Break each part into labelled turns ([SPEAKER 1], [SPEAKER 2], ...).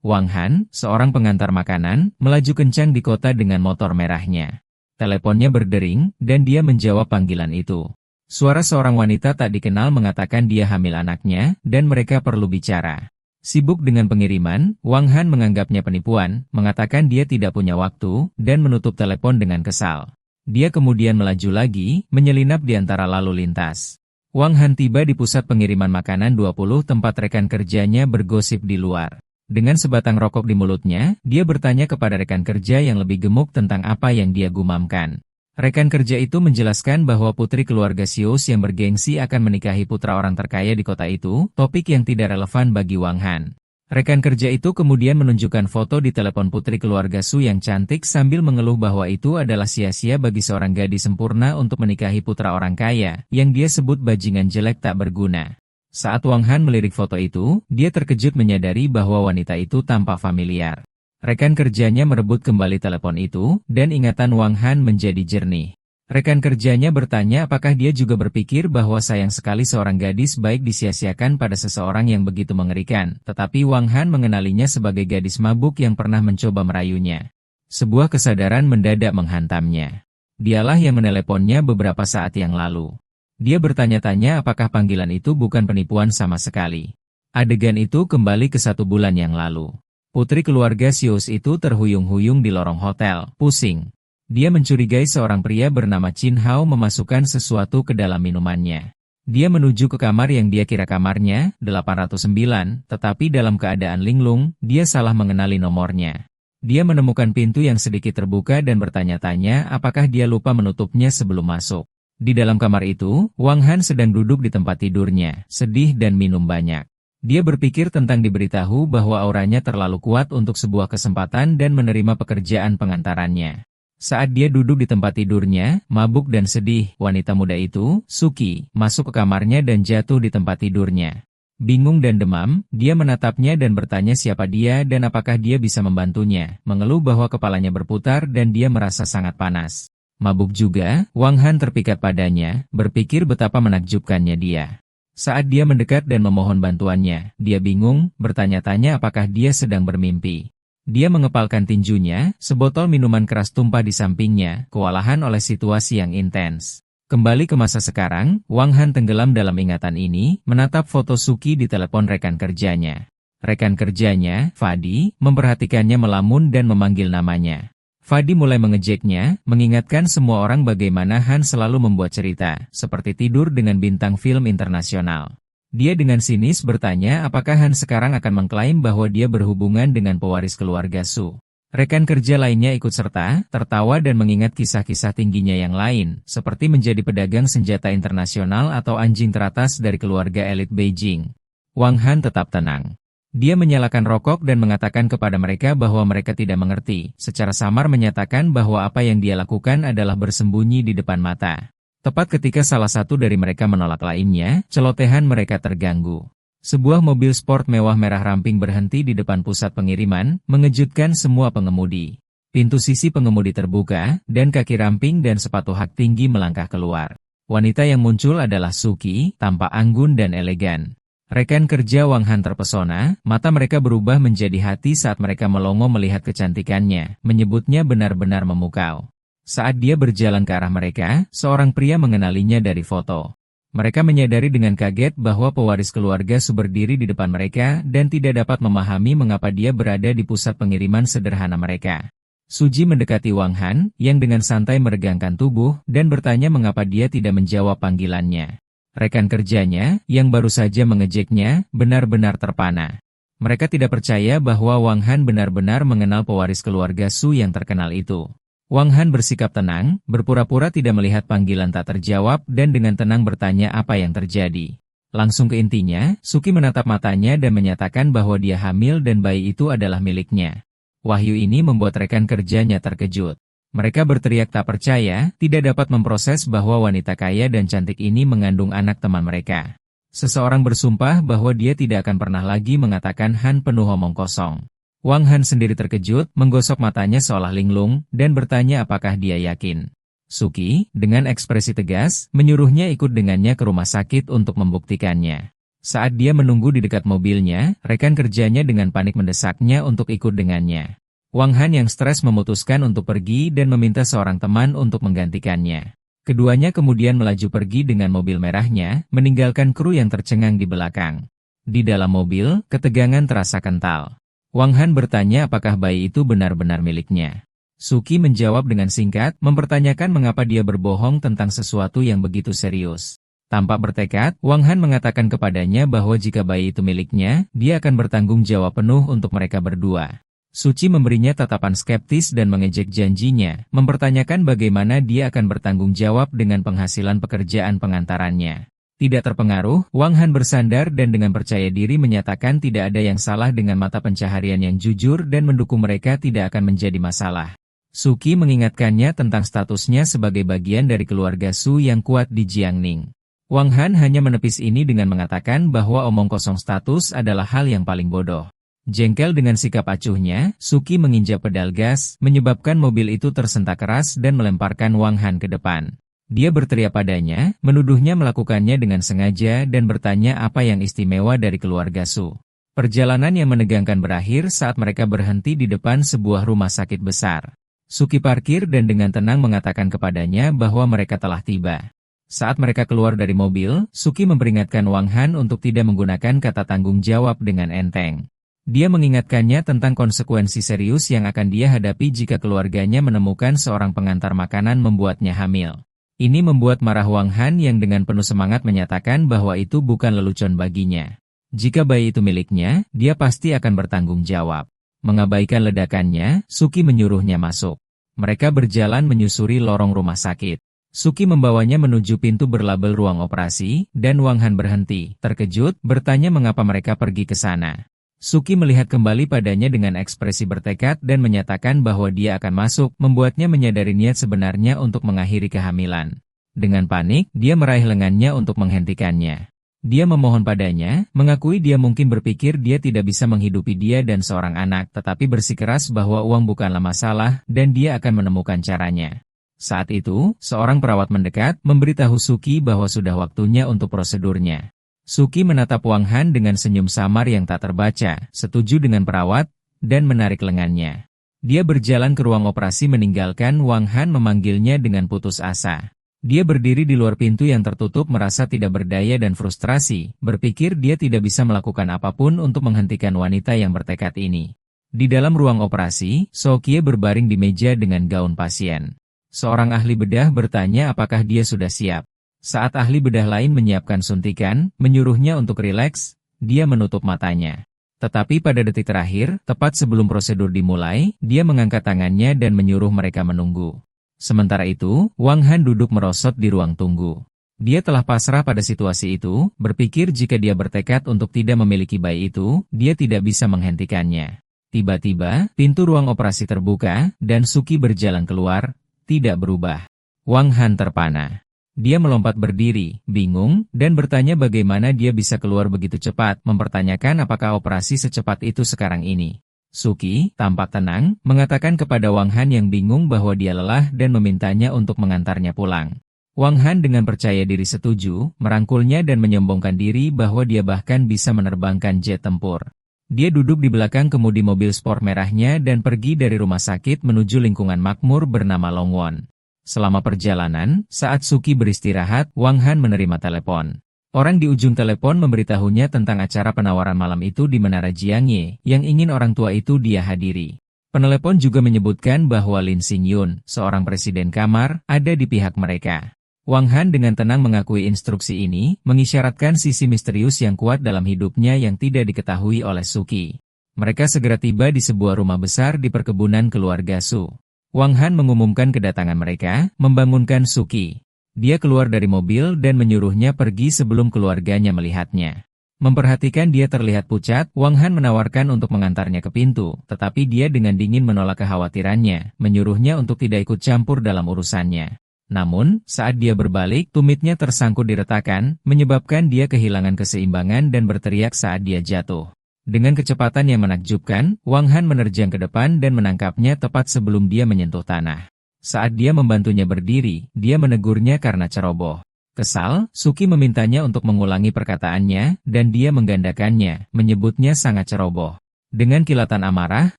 [SPEAKER 1] Wang Han, seorang pengantar makanan, melaju kencang di kota dengan motor merahnya. Teleponnya berdering, dan dia menjawab panggilan itu. Suara seorang wanita tak dikenal mengatakan dia hamil anaknya, dan mereka perlu bicara. Sibuk dengan pengiriman, Wang Han menganggapnya penipuan, mengatakan dia tidak punya waktu, dan menutup telepon dengan kesal. Dia kemudian melaju lagi, menyelinap di antara lalu lintas. Wang Han tiba di pusat pengiriman makanan 20 tempat rekan kerjanya bergosip di luar. Dengan sebatang rokok di mulutnya, dia bertanya kepada rekan kerja yang lebih gemuk tentang apa yang dia gumamkan. Rekan kerja itu menjelaskan bahwa putri keluarga Xios yang bergengsi akan menikahi putra orang terkaya di kota itu, topik yang tidak relevan bagi Wang Han. Rekan kerja itu kemudian menunjukkan foto di telepon putri keluarga Su yang cantik sambil mengeluh bahwa itu adalah sia-sia bagi seorang gadis sempurna untuk menikahi putra orang kaya, yang dia sebut bajingan jelek tak berguna. Saat Wang Han melirik foto itu, dia terkejut menyadari bahwa wanita itu tampak familiar. Rekan kerjanya merebut kembali telepon itu, dan ingatan Wang Han menjadi jernih. Rekan kerjanya bertanya apakah dia juga berpikir bahwa sayang sekali seorang gadis baik disia-siakan pada seseorang yang begitu mengerikan, tetapi Wang Han mengenalinya sebagai gadis mabuk yang pernah mencoba merayunya. Sebuah kesadaran mendadak menghantamnya. Dialah yang meneleponnya beberapa saat yang lalu. Dia bertanya-tanya apakah panggilan itu bukan penipuan sama sekali. Adegan itu kembali ke 1 bulan yang lalu. Putri keluarga Xios itu terhuyung-huyung di lorong hotel, pusing. Dia mencurigai seorang pria bernama Qin Hao memasukkan sesuatu ke dalam minumannya. Dia menuju ke kamar yang dia kira kamarnya, 809, tetapi dalam keadaan linglung, dia salah mengenali nomornya. Dia menemukan pintu yang sedikit terbuka dan bertanya-tanya apakah dia lupa menutupnya sebelum masuk. Di dalam kamar itu, Wang Han sedang duduk di tempat tidurnya, sedih dan minum banyak. Dia berpikir tentang diberitahu bahwa auranya terlalu kuat untuk sebuah kesempatan dan menerima pekerjaan pengantarannya. Saat dia duduk di tempat tidurnya, mabuk dan sedih, wanita muda itu, Suki, masuk ke kamarnya dan jatuh di tempat tidurnya. Bingung dan demam, dia menatapnya dan bertanya siapa dia dan apakah dia bisa membantunya, mengeluh bahwa kepalanya berputar dan dia merasa sangat panas. Mabuk juga, Wang Han terpikat padanya, berpikir betapa menakjubkannya dia. Saat dia mendekat dan memohon bantuannya, dia bingung, bertanya-tanya apakah dia sedang bermimpi. Dia mengepalkan tinjunya, sebotol minuman keras tumpah di sampingnya, kewalahan oleh situasi yang intens. Kembali ke masa sekarang, Wang Han tenggelam dalam ingatan ini, menatap foto Suki di telepon rekan kerjanya. Rekan kerjanya, Fadi, memperhatikannya melamun dan memanggil namanya. Fadi mulai mengejeknya, mengingatkan semua orang bagaimana Han selalu membuat cerita, seperti tidur dengan bintang film internasional. Dia dengan sinis bertanya apakah Han sekarang akan mengklaim bahwa dia berhubungan dengan pewaris keluarga Su. Rekan kerja lainnya ikut serta, tertawa dan mengingat kisah-kisah tingginya yang lain, seperti menjadi pedagang senjata internasional atau anjing teratas dari keluarga elit Beijing. Wang Han tetap tenang. Dia menyalakan rokok dan mengatakan kepada mereka bahwa mereka tidak mengerti, secara samar menyatakan bahwa apa yang dia lakukan adalah bersembunyi di depan mata. Tepat ketika salah satu dari mereka menolak lainnya, celotehan mereka terganggu. Sebuah mobil sport mewah merah ramping berhenti di depan pusat pengiriman, mengejutkan semua pengemudi. Pintu sisi pengemudi terbuka, dan kaki ramping dan sepatu hak tinggi melangkah keluar. Wanita yang muncul adalah Suki, tampak anggun dan elegan. Rekan kerja Wang Han terpesona, mata mereka berubah menjadi hati saat mereka melongo melihat kecantikannya, menyebutnya benar-benar memukau. Saat dia berjalan ke arah mereka, seorang pria mengenalinya dari foto. Mereka menyadari dengan kaget bahwa pewaris keluarga Su berdiri di depan mereka dan tidak dapat memahami mengapa dia berada di pusat pengiriman sederhana mereka. Suji mendekati Wang Han, yang dengan santai meregangkan tubuh, dan bertanya mengapa dia tidak menjawab panggilannya. Rekan kerjanya, yang baru saja mengejeknya, benar-benar terpana. Mereka tidak percaya bahwa Wang Han benar-benar mengenal pewaris keluarga Su yang terkenal itu. Wang Han bersikap tenang, berpura-pura tidak melihat panggilan tak terjawab dan dengan tenang bertanya apa yang terjadi. Langsung ke intinya, Suki menatap matanya dan menyatakan bahwa dia hamil dan bayi itu adalah miliknya. Wahyu ini membuat rekan kerjanya terkejut. Mereka berteriak tak percaya, tidak dapat memproses bahwa wanita kaya dan cantik ini mengandung anak teman mereka. Seseorang bersumpah bahwa dia tidak akan pernah lagi mengatakan Han penuh omong kosong. Wang Han sendiri terkejut, menggosok matanya seolah linglung, dan bertanya apakah dia yakin. Suki, dengan ekspresi tegas, menyuruhnya ikut dengannya ke rumah sakit untuk membuktikannya. Saat dia menunggu di dekat mobilnya, rekan kerjanya dengan panik mendesaknya untuk ikut dengannya. Wang Han yang stres memutuskan untuk pergi dan meminta seorang teman untuk menggantikannya. Keduanya kemudian melaju pergi dengan mobil merahnya, meninggalkan kru yang tercengang di belakang. Di dalam mobil, ketegangan terasa kental. Wang Han bertanya apakah bayi itu benar-benar miliknya. Suki menjawab dengan singkat, mempertanyakan mengapa dia berbohong tentang sesuatu yang begitu serius. Tampak bertekad, Wang Han mengatakan kepadanya bahwa jika bayi itu miliknya, dia akan bertanggung jawab penuh untuk mereka berdua. Suci memberinya tatapan skeptis dan mengejek janjinya, mempertanyakan bagaimana dia akan bertanggung jawab dengan penghasilan pekerjaan pengantarannya. Tidak terpengaruh, Wang Han bersandar dan dengan percaya diri menyatakan tidak ada yang salah dengan mata pencaharian yang jujur dan mendukung mereka tidak akan menjadi masalah. Suki mengingatkannya tentang statusnya sebagai bagian dari keluarga Su yang kuat di Jiangning. Wang Han hanya menepis ini dengan mengatakan bahwa omong kosong status adalah hal yang paling bodoh. Jengkel dengan sikap acuhnya, Suki menginjak pedal gas, menyebabkan mobil itu tersentak keras dan melemparkan Wang Han ke depan. Dia berteriak padanya, menuduhnya melakukannya dengan sengaja dan bertanya apa yang istimewa dari keluarga Su. Perjalanan yang menegangkan berakhir saat mereka berhenti di depan sebuah rumah sakit besar. Suki parkir dan dengan tenang mengatakan kepadanya bahwa mereka telah tiba. Saat mereka keluar dari mobil, Suki memperingatkan Wang Han untuk tidak menggunakan kata tanggung jawab dengan enteng. Dia mengingatkannya tentang konsekuensi serius yang akan dia hadapi jika keluarganya menemukan seorang pengantar makanan membuatnya hamil. Ini membuat marah Wang Han yang dengan penuh semangat menyatakan bahwa itu bukan lelucon baginya. Jika bayi itu miliknya, dia pasti akan bertanggung jawab. Mengabaikan ledakannya, Suki menyuruhnya masuk. Mereka berjalan menyusuri lorong rumah sakit. Suki membawanya menuju pintu berlabel ruang operasi, dan Wang Han berhenti, terkejut, bertanya mengapa mereka pergi ke sana. Suki melihat kembali padanya dengan ekspresi bertekad dan menyatakan bahwa dia akan masuk, membuatnya menyadari niat sebenarnya untuk mengakhiri kehamilan. Dengan panik, dia meraih lengannya untuk menghentikannya. Dia memohon padanya, mengakui dia mungkin berpikir dia tidak bisa menghidupi dia dan seorang anak, tetapi bersikeras bahwa uang bukanlah masalah, dan dia akan menemukan caranya. Saat itu, seorang perawat mendekat, memberitahu Suki bahwa sudah waktunya untuk prosedurnya. Suki menatap Wang Han dengan senyum samar yang tak terbaca, setuju dengan perawat, dan menarik lengannya. Dia berjalan ke ruang operasi meninggalkan Wang Han memanggilnya dengan putus asa. Dia berdiri di luar pintu yang tertutup merasa tidak berdaya dan frustrasi, berpikir dia tidak bisa melakukan apapun untuk menghentikan wanita yang bertekad ini. Di dalam ruang operasi, Sokie berbaring di meja dengan gaun pasien. Seorang ahli bedah bertanya apakah dia sudah siap. Saat ahli bedah lain menyiapkan suntikan, menyuruhnya untuk rileks, dia menutup matanya. Tetapi pada detik terakhir, tepat sebelum prosedur dimulai, dia mengangkat tangannya dan menyuruh mereka menunggu. Sementara itu, Wang Han duduk merosot di ruang tunggu. Dia telah pasrah pada situasi itu, berpikir jika dia bertekad untuk tidak memiliki bayi itu, dia tidak bisa menghentikannya. Tiba-tiba, pintu ruang operasi terbuka, dan Suki berjalan keluar, tidak berubah. Wang Han terpana. Dia melompat berdiri, bingung, dan bertanya bagaimana dia bisa keluar begitu cepat, mempertanyakan apakah operasi secepat itu sekarang ini. Suki, tampak tenang, mengatakan kepada Wang Han yang bingung bahwa dia lelah dan memintanya untuk mengantarnya pulang. Wang Han dengan percaya diri setuju, merangkulnya dan menyombongkan diri bahwa dia bahkan bisa menerbangkan jet tempur. Dia duduk di belakang kemudi mobil sport merahnya dan pergi dari rumah sakit menuju lingkungan makmur bernama Longwon. Selama perjalanan, saat Suki beristirahat, Wang Han menerima telepon. Orang di ujung telepon memberitahunya tentang acara penawaran malam itu di Menara Jiangye, yang ingin orang tua itu dia hadiri. Penelepon juga menyebutkan bahwa Lin Xingyun, seorang presiden kamar, ada di pihak mereka. Wang Han dengan tenang mengakui instruksi ini, mengisyaratkan sisi misterius yang kuat dalam hidupnya yang tidak diketahui oleh Suki. Mereka segera tiba di sebuah rumah besar di perkebunan keluarga Su. Wang Han mengumumkan kedatangan mereka, membangunkan Suki. Dia keluar dari mobil dan menyuruhnya pergi sebelum keluarganya melihatnya. Memperhatikan dia terlihat pucat, Wang Han menawarkan untuk mengantarnya ke pintu, tetapi dia dengan dingin menolak kekhawatirannya, menyuruhnya untuk tidak ikut campur dalam urusannya. Namun, saat dia berbalik, tumitnya tersangkut di retakan, menyebabkan dia kehilangan keseimbangan dan berteriak saat dia jatuh. Dengan kecepatan yang menakjubkan, Wang Han menerjang ke depan dan menangkapnya tepat sebelum dia menyentuh tanah. Saat dia membantunya berdiri, dia menegurnya karena ceroboh. Kesal, Suki memintanya untuk mengulangi perkataannya, dan dia menggandakannya, menyebutnya sangat ceroboh. Dengan kilatan amarah,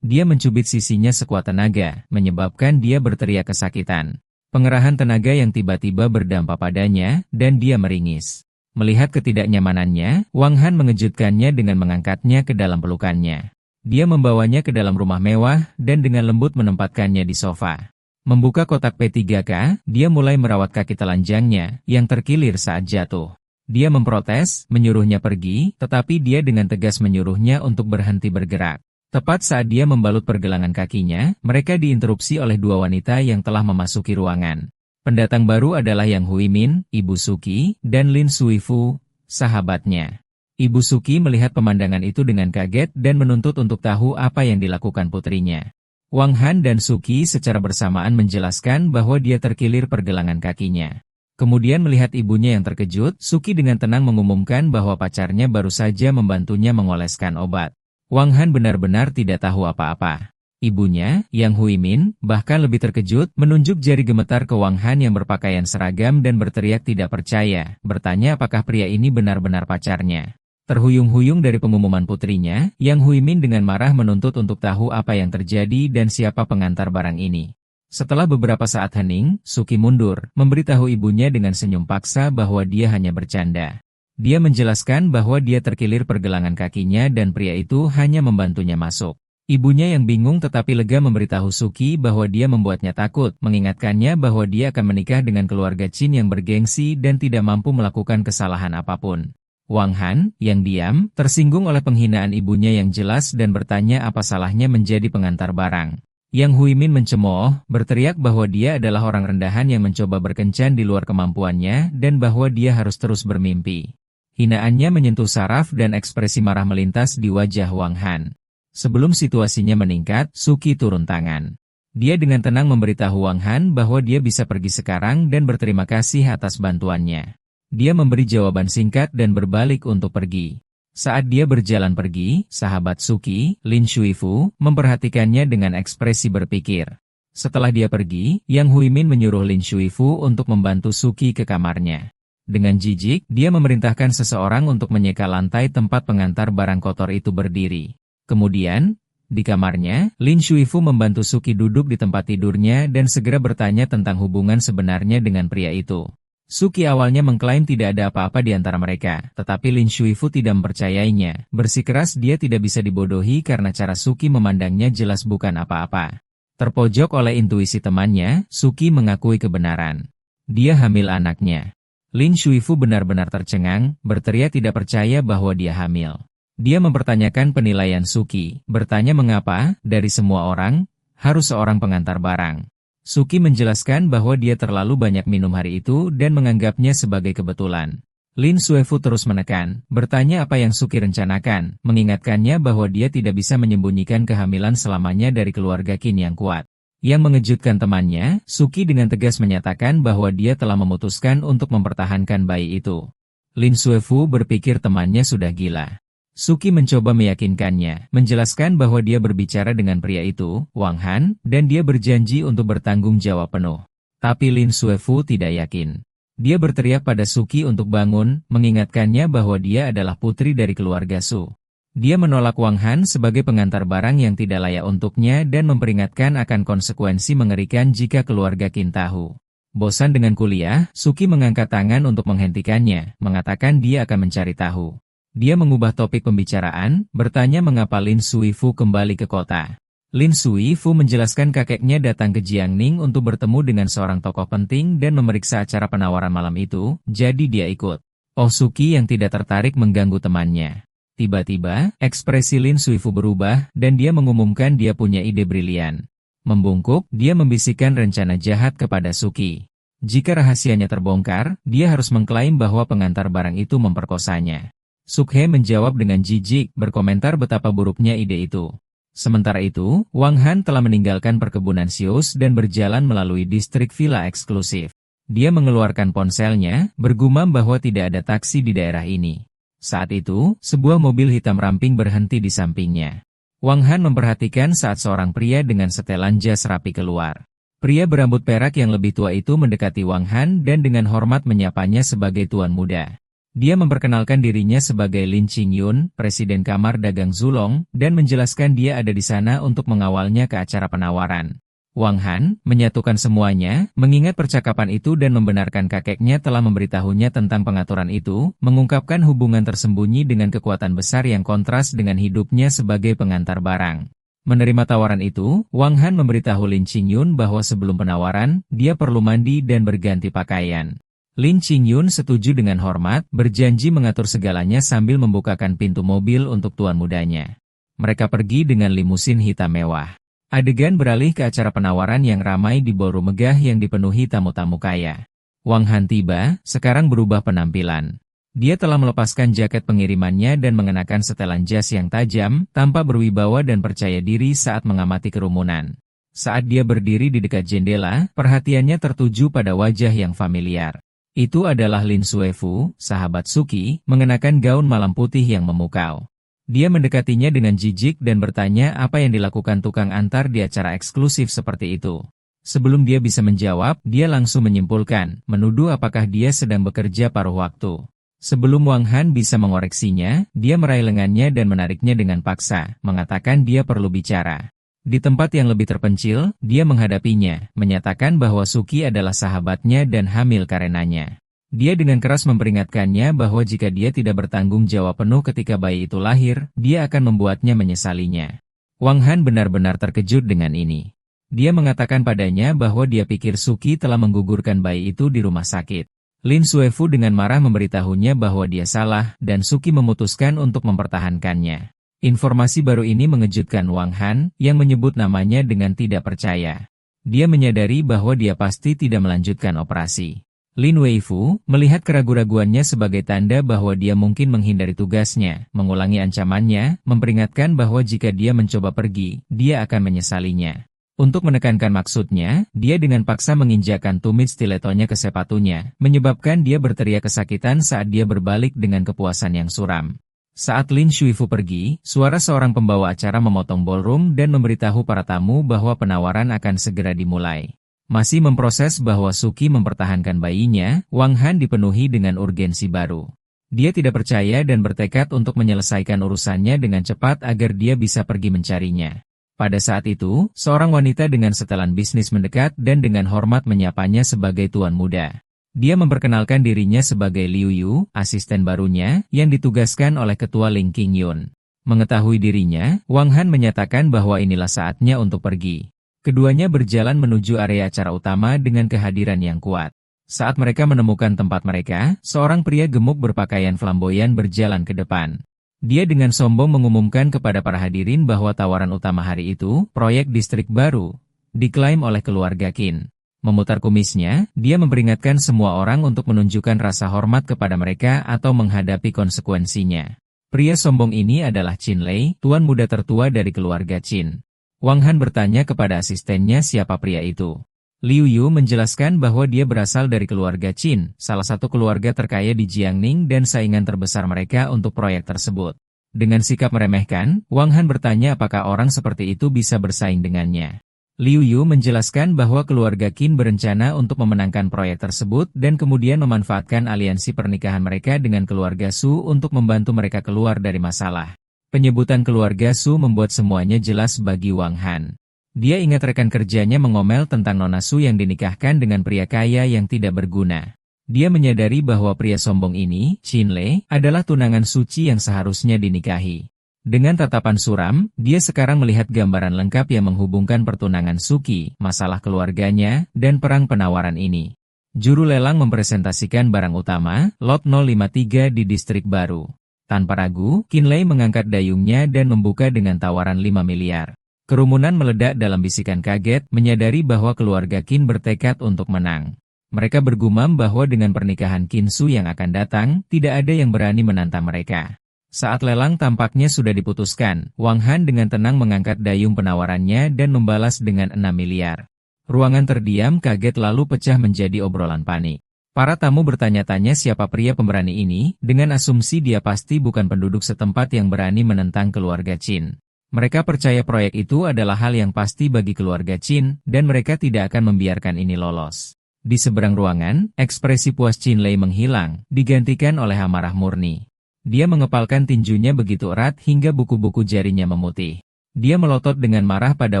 [SPEAKER 1] dia mencubit sisinya sekuat tenaga, menyebabkan dia berteriak kesakitan. Pengerahan tenaga yang tiba-tiba berdampak padanya, dan dia meringis. Melihat ketidaknyamanannya, Wang Han mengejutkannya dengan mengangkatnya ke dalam pelukannya. Dia membawanya ke dalam rumah mewah, dan dengan lembut menempatkannya di sofa. Membuka kotak P3K, dia mulai merawat kaki telanjangnya, yang terkilir saat jatuh. Dia memprotes, menyuruhnya pergi, tetapi dia dengan tegas menyuruhnya untuk berhenti bergerak. Tepat saat dia membalut pergelangan kakinya, mereka diinterupsi oleh dua wanita yang telah memasuki ruangan. Pendatang baru adalah Yang Huimin, Ibu Suki, dan Lin Suifu, sahabatnya. Ibu Suki melihat pemandangan itu dengan kaget dan menuntut untuk tahu apa yang dilakukan putrinya. Wang Han dan Suki secara bersamaan menjelaskan bahwa dia terkilir pergelangan kakinya. Kemudian melihat ibunya yang terkejut, Suki dengan tenang mengumumkan bahwa pacarnya baru saja membantunya mengoleskan obat. Wang Han benar-benar tidak tahu apa-apa. Ibunya, Yang Huimin, bahkan lebih terkejut, menunjuk jari gemetar ke Wang Han yang berpakaian seragam dan berteriak tidak percaya, bertanya apakah pria ini benar-benar pacarnya. Terhuyung-huyung dari pengumuman putrinya, Yang Huimin dengan marah menuntut untuk tahu apa yang terjadi dan siapa pengantar barang ini. Setelah beberapa saat hening, Suki mundur, memberitahu ibunya dengan senyum paksa bahwa dia hanya bercanda. Dia menjelaskan bahwa dia terkilir pergelangan kakinya dan pria itu hanya membantunya masuk. Ibunya yang bingung tetapi lega memberitahu Suki bahwa dia membuatnya takut, mengingatkannya bahwa dia akan menikah dengan keluarga Qin yang bergengsi dan tidak mampu melakukan kesalahan apapun. Wang Han, yang diam, tersinggung oleh penghinaan ibunya yang jelas dan bertanya apa salahnya menjadi pengantar barang. Yang Huimin mencemooh, berteriak bahwa dia adalah orang rendahan yang mencoba berkencan di luar kemampuannya dan bahwa dia harus terus bermimpi. Hinaannya menyentuh saraf dan ekspresi marah melintas di wajah Wang Han. Sebelum situasinya meningkat, Suki turun tangan. Dia dengan tenang memberitahu Wang Han bahwa dia bisa pergi sekarang dan berterima kasih atas bantuannya. Dia memberi jawaban singkat dan berbalik untuk pergi. Saat dia berjalan pergi, sahabat Suki, Lin Shuifu, memperhatikannya dengan ekspresi berpikir. Setelah dia pergi, Yang Huimin menyuruh Lin Shuifu untuk membantu Suki ke kamarnya. Dengan jijik, dia memerintahkan seseorang untuk menyeka lantai tempat pengantar barang kotor itu berdiri. Kemudian, di kamarnya, Lin Shuifu membantu Suki duduk di tempat tidurnya dan segera bertanya tentang hubungan sebenarnya dengan pria itu. Suki awalnya mengklaim tidak ada apa-apa di antara mereka, tetapi Lin Shuifu tidak mempercayainya. Bersikeras dia tidak bisa dibodohi karena cara Suki memandangnya jelas bukan apa-apa. Terpojok oleh intuisi temannya, Suki mengakui kebenaran. Dia hamil anaknya. Lin Shuifu benar-benar tercengang, berteriak tidak percaya bahwa dia hamil. Dia mempertanyakan penilaian Suki, bertanya mengapa, dari semua orang, harus seorang pengantar barang. Suki menjelaskan bahwa dia terlalu banyak minum hari itu dan menganggapnya sebagai kebetulan. Lin Shuifu terus menekan, bertanya apa yang Suki rencanakan, mengingatkannya bahwa dia tidak bisa menyembunyikan kehamilan selamanya dari keluarga Qin yang kuat. Yang mengejutkan temannya, Suki dengan tegas menyatakan bahwa dia telah memutuskan untuk mempertahankan bayi itu. Lin Shuifu berpikir temannya sudah gila. Suki mencoba meyakinkannya, menjelaskan bahwa dia berbicara dengan pria itu, Wang Han, dan dia berjanji untuk bertanggung jawab penuh. Tapi Lin Shuifu tidak yakin. Dia berteriak pada Suki untuk bangun, mengingatkannya bahwa dia adalah putri dari keluarga Su. Dia menolak Wang Han sebagai pengantar barang yang tidak layak untuknya dan memperingatkan akan konsekuensi mengerikan jika keluarga Qin tahu. Bosan dengan kuliah, Suki mengangkat tangan untuk menghentikannya, mengatakan dia akan mencari tahu. Dia mengubah topik pembicaraan, bertanya mengapa Lin Shuifu kembali ke kota. Lin Shuifu menjelaskan kakeknya datang ke Jiangning untuk bertemu dengan seorang tokoh penting dan memeriksa acara penawaran malam itu, jadi dia ikut. Oh Suki yang tidak tertarik mengganggu temannya. Tiba-tiba, ekspresi Lin Shuifu berubah, dan dia mengumumkan dia punya ide brilian. Membungkuk, dia membisikkan rencana jahat kepada Suki. Jika rahasianya terbongkar, dia harus mengklaim bahwa pengantar barang itu memperkosanya. Sukhe menjawab dengan jijik, berkomentar betapa buruknya ide itu. Sementara itu, Wang Han telah meninggalkan perkebunan Sius dan berjalan melalui distrik villa eksklusif. Dia mengeluarkan ponselnya, bergumam bahwa tidak ada taksi di daerah ini. Saat itu, sebuah mobil hitam ramping berhenti di sampingnya. Wang Han memperhatikan saat seorang pria dengan setelan jas rapi keluar. Pria berambut perak yang lebih tua itu mendekati Wang Han dan dengan hormat menyapanya sebagai tuan muda. Dia memperkenalkan dirinya sebagai Lin Qingyun, Presiden Kamar Dagang Zulong, dan menjelaskan dia ada di sana untuk mengawalnya ke acara penawaran. Wang Han menyatukan semuanya, mengingat percakapan itu dan membenarkan kakeknya telah memberitahunya tentang pengaturan itu, mengungkapkan hubungan tersembunyi dengan kekuatan besar yang kontras dengan hidupnya sebagai pengantar barang. Menerima tawaran itu, Wang Han memberitahu Lin Qingyun bahwa sebelum penawaran, dia perlu mandi dan berganti pakaian. Lin Qingyun setuju dengan hormat, berjanji mengatur segalanya sambil membukakan pintu mobil untuk tuan mudanya. Mereka pergi dengan limusin hitam mewah. Adegan beralih ke acara penawaran yang ramai di ballroom megah yang dipenuhi tamu-tamu kaya. Wang Han tiba, sekarang berubah penampilan. Dia telah melepaskan jaket pengirimannya dan mengenakan setelan jas yang tajam, tampak berwibawa dan percaya diri saat mengamati kerumunan. Saat dia berdiri di dekat jendela, perhatiannya tertuju pada wajah yang familiar. Itu adalah Lin Suefu, sahabat Suki, mengenakan gaun malam putih yang memukau. Dia mendekatinya dengan jijik dan bertanya apa yang dilakukan tukang antar di acara eksklusif seperti itu. Sebelum dia bisa menjawab, dia langsung menyimpulkan, menuduh apakah dia sedang bekerja paruh waktu. Sebelum Wang Han bisa mengoreksinya, dia meraih lengannya dan menariknya dengan paksa, mengatakan dia perlu bicara. Di tempat yang lebih terpencil, dia menghadapinya, menyatakan bahwa Suki adalah sahabatnya dan hamil karenanya. Dia dengan keras memperingatkannya bahwa jika dia tidak bertanggung jawab penuh ketika bayi itu lahir, dia akan membuatnya menyesalinya. Wang Han benar-benar terkejut dengan ini. Dia mengatakan padanya bahwa dia pikir Suki telah menggugurkan bayi itu di rumah sakit. Lin Suefu dengan marah memberitahunya bahwa dia salah, dan Suki memutuskan untuk mempertahankannya. Informasi baru ini mengejutkan Wang Han, yang menyebut namanya dengan tidak percaya. Dia menyadari bahwa dia pasti tidak melanjutkan operasi. Lin Weifu melihat keraguan-raguannya sebagai tanda bahwa dia mungkin menghindari tugasnya, mengulangi ancamannya, memperingatkan bahwa jika dia mencoba pergi, dia akan menyesalinya. Untuk menekankan maksudnya, dia dengan paksa menginjakkan tumit stilettonya ke sepatunya, menyebabkan dia berteriak kesakitan saat dia berbalik dengan kepuasan yang suram. Saat Lin Suefu pergi, suara seorang pembawa acara memotong ballroom dan memberitahu para tamu bahwa penawaran akan segera dimulai. Masih memproses bahwa Suki mempertahankan bayinya, Wang Han dipenuhi dengan urgensi baru. Dia tidak percaya dan bertekad untuk menyelesaikan urusannya dengan cepat agar dia bisa pergi mencarinya. Pada saat itu, seorang wanita dengan setelan bisnis mendekat dan dengan hormat menyapanya sebagai tuan muda. Dia memperkenalkan dirinya sebagai Liu Yu, asisten barunya, yang ditugaskan oleh ketua Lin Qingyun. Mengetahui dirinya, Wang Han menyatakan bahwa inilah saatnya untuk pergi. Keduanya berjalan menuju area acara utama dengan kehadiran yang kuat. Saat mereka menemukan tempat mereka, seorang pria gemuk berpakaian flamboyan berjalan ke depan. Dia dengan sombong mengumumkan kepada para hadirin bahwa tawaran utama hari itu, proyek distrik baru, diklaim oleh keluarga Qin. Memutar kumisnya, dia memperingatkan semua orang untuk menunjukkan rasa hormat kepada mereka atau menghadapi konsekuensinya. Pria sombong ini adalah Qin Lei, tuan muda tertua dari keluarga Qin. Wang Han bertanya kepada asistennya siapa pria itu. Liu Yu menjelaskan bahwa dia berasal dari keluarga Qin, salah satu keluarga terkaya di Jiangning dan saingan terbesar mereka untuk proyek tersebut. Dengan sikap meremehkan, Wang Han bertanya apakah orang seperti itu bisa bersaing dengannya. Liu Yu menjelaskan bahwa keluarga Qin berencana untuk memenangkan proyek tersebut dan kemudian memanfaatkan aliansi pernikahan mereka dengan keluarga Su untuk membantu mereka keluar dari masalah. Penyebutan keluarga Su membuat semuanya jelas bagi Wang Han. Dia ingat rekan kerjanya mengomel tentang Nona Su yang dinikahkan dengan pria kaya yang tidak berguna. Dia menyadari bahwa pria sombong ini, Qin Lei, adalah tunangan suci yang seharusnya dinikahi. Dengan tatapan suram, dia sekarang melihat gambaran lengkap yang menghubungkan pertunangan Suki, masalah keluarganya, dan perang penawaran ini. Juru lelang mempresentasikan barang utama, lot 053 di distrik baru. Tanpa ragu, Qin Lei mengangkat dayungnya dan membuka dengan tawaran 5 miliar. Kerumunan meledak dalam bisikan kaget, menyadari bahwa keluarga Qin bertekad untuk menang. Mereka bergumam bahwa dengan pernikahan Qin Su yang akan datang, tidak ada yang berani menantang mereka. Saat lelang tampaknya sudah diputuskan, Wang Han dengan tenang mengangkat dayung penawarannya dan membalas dengan 6 miliar. Ruangan terdiam kaget lalu pecah menjadi obrolan panik. Para tamu bertanya-tanya siapa pria pemberani ini, dengan asumsi dia pasti bukan penduduk setempat yang berani menentang keluarga Qin. Mereka percaya proyek itu adalah hal yang pasti bagi keluarga Qin, dan mereka tidak akan membiarkan ini lolos. Di seberang ruangan, ekspresi puas Qin Lei menghilang, digantikan oleh amarah murni. Dia mengepalkan tinjunya begitu erat hingga buku-buku jarinya memutih. Dia melotot dengan marah pada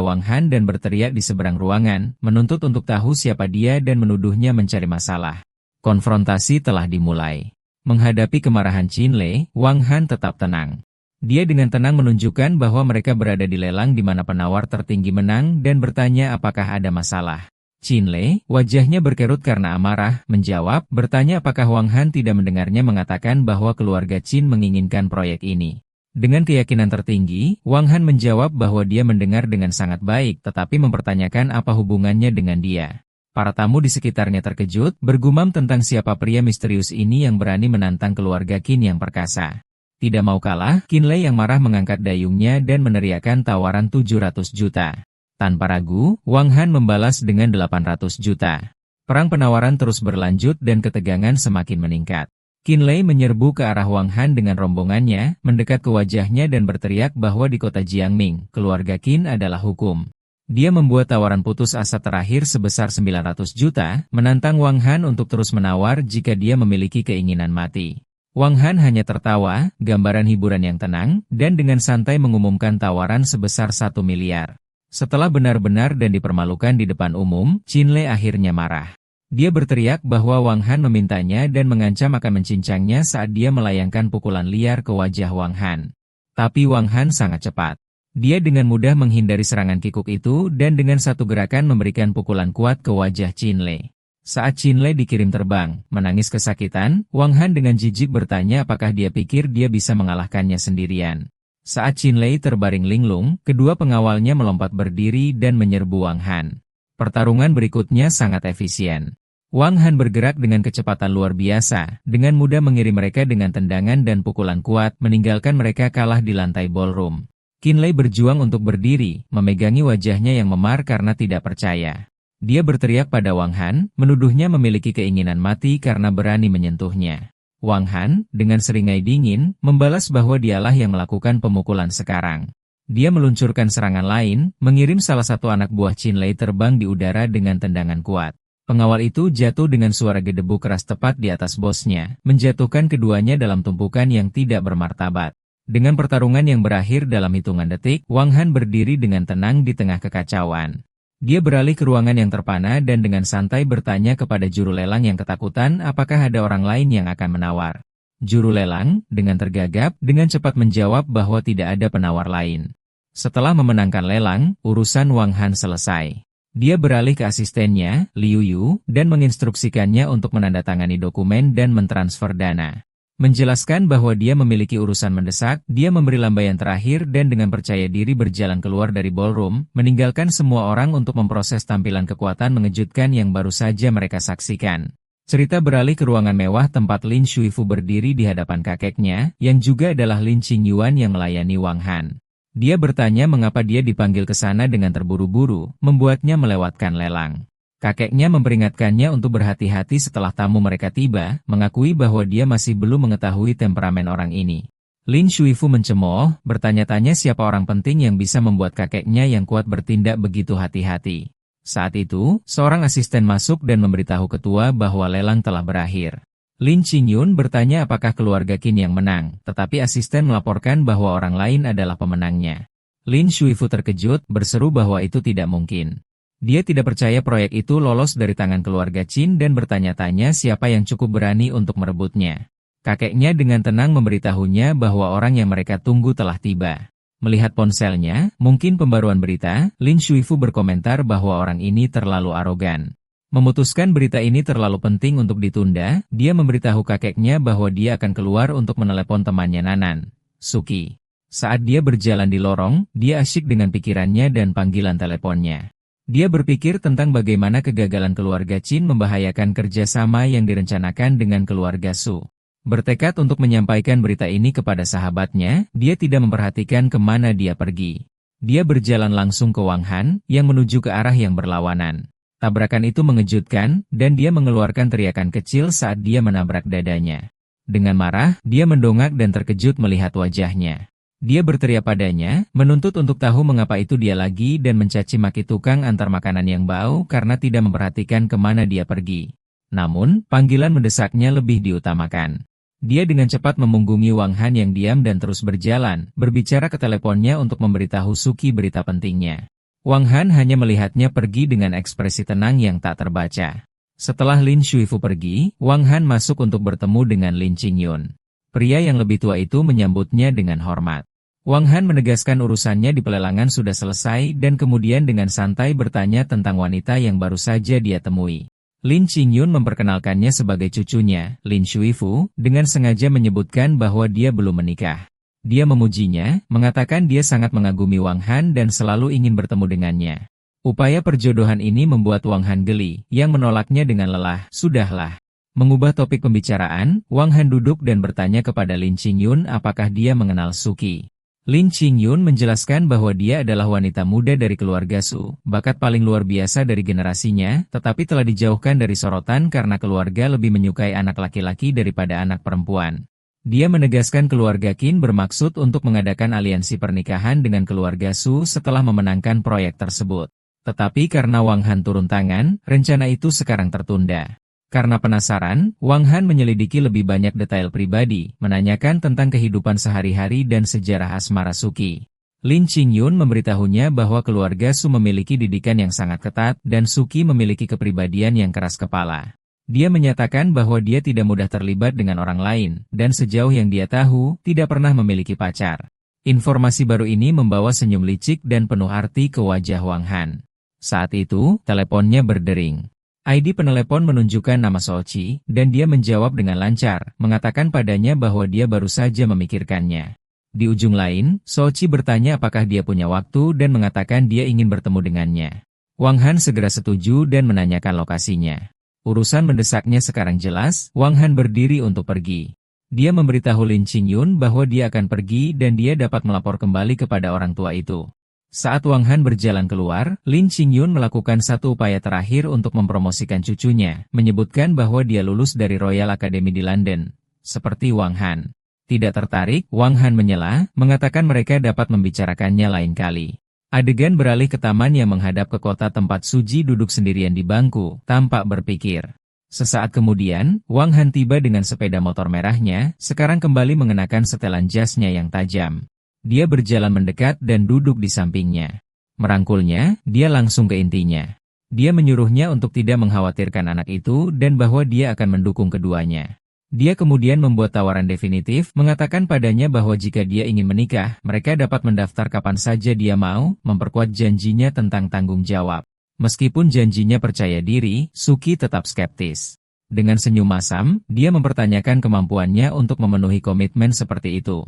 [SPEAKER 1] Wang Han dan berteriak di seberang ruangan, menuntut untuk tahu siapa dia dan menuduhnya mencari masalah. Konfrontasi telah dimulai. Menghadapi kemarahan Qin Lei, Wang Han tetap tenang. Dia dengan tenang menunjukkan bahwa mereka berada di lelang di mana penawar tertinggi menang dan bertanya apakah ada masalah. Qin Lei, wajahnya berkerut karena amarah, menjawab, bertanya apakah Wang Han tidak mendengarnya mengatakan bahwa keluarga Qin menginginkan proyek ini. Dengan keyakinan tertinggi, Wang Han menjawab bahwa dia mendengar dengan sangat baik tetapi mempertanyakan apa hubungannya dengan dia. Para tamu di sekitarnya terkejut, bergumam tentang siapa pria misterius ini yang berani menantang keluarga Qin yang perkasa. Tidak mau kalah, Qin Lei yang marah mengangkat dayungnya dan meneriakkan tawaran 700 juta. Tanpa ragu, Wang Han membalas dengan 800 juta. Perang penawaran terus berlanjut dan ketegangan semakin meningkat. Qin Lei menyerbu ke arah Wang Han dengan rombongannya, mendekat ke wajahnya dan berteriak bahwa di kota Jiangming, keluarga Qin adalah hukum. Dia membuat tawaran putus asa terakhir sebesar 900 juta, menantang Wang Han untuk terus menawar jika dia memiliki keinginan mati. Wang Han hanya tertawa, gambaran hiburan yang tenang, dan dengan santai mengumumkan tawaran sebesar 1 miliar. Setelah benar-benar dan dipermalukan di depan umum, Qin Lei akhirnya marah. Dia berteriak bahwa Wang Han memintanya dan mengancam akan mencincangnya saat dia melayangkan pukulan liar ke wajah Wang Han. Tapi Wang Han sangat cepat. Dia dengan mudah menghindari serangan kikuk itu dan dengan satu gerakan memberikan pukulan kuat ke wajah Qin Lei. Saat Qin Lei dikirim terbang, menangis kesakitan, Wang Han dengan jijik bertanya apakah dia pikir dia bisa mengalahkannya sendirian. Saat Qin Lei terbaring linglung, kedua pengawalnya melompat berdiri dan menyerbu Wang Han. Pertarungan berikutnya sangat efisien. Wang Han bergerak dengan kecepatan luar biasa, dengan mudah mengirim mereka dengan tendangan dan pukulan kuat, meninggalkan mereka kalah di lantai ballroom. Qin Lei berjuang untuk berdiri, memegangi wajahnya yang memar karena tidak percaya. Dia berteriak pada Wang Han, menuduhnya memiliki keinginan mati karena berani menyentuhnya. Wang Han, dengan seringai dingin, membalas bahwa dialah yang melakukan pemukulan sekarang. Dia meluncurkan serangan lain, mengirim salah satu anak buah Qin Lei terbang di udara dengan tendangan kuat. Pengawal itu jatuh dengan suara gedebu keras tepat di atas bosnya, menjatuhkan keduanya dalam tumpukan yang tidak bermartabat. Dengan pertarungan yang berakhir dalam hitungan detik, Wang Han berdiri dengan tenang di tengah kekacauan. Dia beralih ke ruangan yang terpana dan dengan santai bertanya kepada juru lelang yang ketakutan apakah ada orang lain yang akan menawar. Juru lelang, dengan tergagap, dengan cepat menjawab bahwa tidak ada penawar lain. Setelah memenangkan lelang, urusan Wang Han selesai. Dia beralih ke asistennya, Liu Yu, dan menginstruksikannya untuk menandatangani dokumen dan mentransfer dana. Menjelaskan bahwa dia memiliki urusan mendesak, dia memberi lambaian terakhir dan dengan percaya diri berjalan keluar dari ballroom, meninggalkan semua orang untuk memproses tampilan kekuatan mengejutkan yang baru saja mereka saksikan. Cerita beralih ke ruangan mewah tempat Lin Shuifu berdiri di hadapan kakeknya, yang juga adalah Lin Qingyuan yang melayani Wang Han. Dia bertanya mengapa dia dipanggil ke sana dengan terburu-buru, membuatnya melewatkan lelang. Kakeknya memperingatkannya untuk berhati-hati setelah tamu mereka tiba, mengakui bahwa dia masih belum mengetahui temperamen orang ini. Lin Shuifu mencemooh, bertanya-tanya siapa orang penting yang bisa membuat kakeknya yang kuat bertindak begitu hati-hati. Saat itu, seorang asisten masuk dan memberitahu ketua bahwa lelang telah berakhir. Lin Qingyun bertanya apakah keluarga Qin yang menang, tetapi asisten melaporkan bahwa orang lain adalah pemenangnya. Lin Shuifu terkejut, berseru bahwa itu tidak mungkin. Dia tidak percaya proyek itu lolos dari tangan keluarga Qin dan bertanya-tanya siapa yang cukup berani untuk merebutnya. Kakeknya dengan tenang memberitahunya bahwa orang yang mereka tunggu telah tiba. Melihat ponselnya, mungkin pembaruan berita, Lin Shuifu berkomentar bahwa orang ini terlalu arogan. Memutuskan berita ini terlalu penting untuk ditunda, dia memberitahu kakeknya bahwa dia akan keluar untuk menelepon temannya Nanan, Suki. Saat dia berjalan di lorong, dia asyik dengan pikirannya dan panggilan teleponnya. Dia berpikir tentang bagaimana kegagalan keluarga Qin membahayakan kerjasama yang direncanakan dengan keluarga Su. Bertekad untuk menyampaikan berita ini kepada sahabatnya, dia tidak memperhatikan kemana dia pergi. Dia berjalan langsung ke Wang Han, yang menuju ke arah yang berlawanan. Tabrakan itu mengejutkan, dan dia mengeluarkan teriakan kecil saat dia menabrak dadanya. Dengan marah, dia mendongak dan terkejut melihat wajahnya. Dia berteriak padanya, menuntut untuk tahu mengapa itu dia lagi dan mencaci maki tukang antar makanan yang bau karena tidak memperhatikan kemana dia pergi. Namun, panggilan mendesaknya lebih diutamakan. Dia dengan cepat memunggungi Wang Han yang diam dan terus berjalan, berbicara ke teleponnya untuk memberitahu Suki berita pentingnya. Wang Han hanya melihatnya pergi dengan ekspresi tenang yang tak terbaca. Setelah Lin Shuifu pergi, Wang Han masuk untuk bertemu dengan Lin Qingyun. Pria yang lebih tua itu menyambutnya dengan hormat. Wang Han menegaskan urusannya di pelelangan sudah selesai dan kemudian dengan santai bertanya tentang wanita yang baru saja dia temui. Lin Qingyun memperkenalkannya sebagai cucunya, Lin Shuifu, dengan sengaja menyebutkan bahwa dia belum menikah. Dia memujinya, mengatakan dia sangat mengagumi Wang Han dan selalu ingin bertemu dengannya. Upaya perjodohan ini membuat Wang Han geli, yang menolaknya dengan lelah, "Sudahlah." Mengubah topik pembicaraan, Wang Han duduk dan bertanya kepada Lin Qingyun apakah dia mengenal Suki. Lin Qingyun menjelaskan bahwa dia adalah wanita muda dari keluarga Su, bakat paling luar biasa dari generasinya, tetapi telah dijauhkan dari sorotan karena keluarga lebih menyukai anak laki-laki daripada anak perempuan. Dia menegaskan keluarga Qin bermaksud untuk mengadakan aliansi pernikahan dengan keluarga Su setelah memenangkan proyek tersebut. Tetapi karena Wang Han turun tangan, rencana itu sekarang tertunda. Karena penasaran, Wang Han menyelidiki lebih banyak detail pribadi, menanyakan tentang kehidupan sehari-hari dan sejarah asmara Suki. Lin Qingyun memberitahunya bahwa keluarga Su memiliki didikan yang sangat ketat, dan Suki memiliki kepribadian yang keras kepala. Dia menyatakan bahwa dia tidak mudah terlibat dengan orang lain, dan sejauh yang dia tahu, tidak pernah memiliki pacar. Informasi baru ini membawa senyum licik dan penuh arti ke wajah Wang Han. Saat itu, teleponnya berdering. ID penelepon menunjukkan nama Sochi, dan dia menjawab dengan lancar, mengatakan padanya bahwa dia baru saja memikirkannya. Di ujung lain, Sochi bertanya apakah dia punya waktu dan mengatakan dia ingin bertemu dengannya. Wang Han segera setuju dan menanyakan lokasinya. Urusan mendesaknya sekarang jelas, Wang Han berdiri untuk pergi. Dia memberitahu Lin Qingyun bahwa dia akan pergi dan dia dapat melapor kembali kepada orang tua itu. Saat Wang Han berjalan keluar, Lin Qingyun melakukan satu upaya terakhir untuk mempromosikan cucunya, menyebutkan bahwa dia lulus dari Royal Academy di London. Seperti Wang Han. Tidak tertarik, Wang Han menyela, mengatakan mereka dapat membicarakannya lain kali. Adegan beralih ke taman yang menghadap ke kota tempat Suji duduk sendirian di bangku, tampak berpikir. Sesaat kemudian, Wang Han tiba dengan sepeda motor merahnya, sekarang kembali mengenakan setelan jasnya yang tajam. Dia berjalan mendekat dan duduk di sampingnya. Merangkulnya, dia langsung ke intinya. Dia menyuruhnya untuk tidak mengkhawatirkan anak itu dan bahwa dia akan mendukung keduanya. Dia kemudian membuat tawaran definitif, mengatakan padanya bahwa jika dia ingin menikah, mereka dapat mendaftar kapan saja dia mau, memperkuat janjinya tentang tanggung jawab. Meskipun janjinya percaya diri, Suki tetap skeptis. Dengan senyum masam, dia mempertanyakan kemampuannya untuk memenuhi komitmen seperti itu.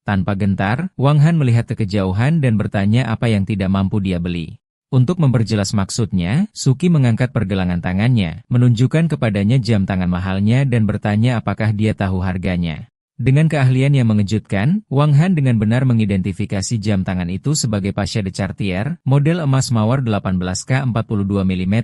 [SPEAKER 1] Tanpa gentar, Wang Han melihat ke kejauhan dan bertanya apa yang tidak mampu dia beli. Untuk memperjelas maksudnya, Suki mengangkat pergelangan tangannya, menunjukkan kepadanya jam tangan mahalnya dan bertanya apakah dia tahu harganya. Dengan keahlian yang mengejutkan, Wang Han dengan benar mengidentifikasi jam tangan itu sebagai Pasha de Cartier, model emas mawar 18K 42 mm,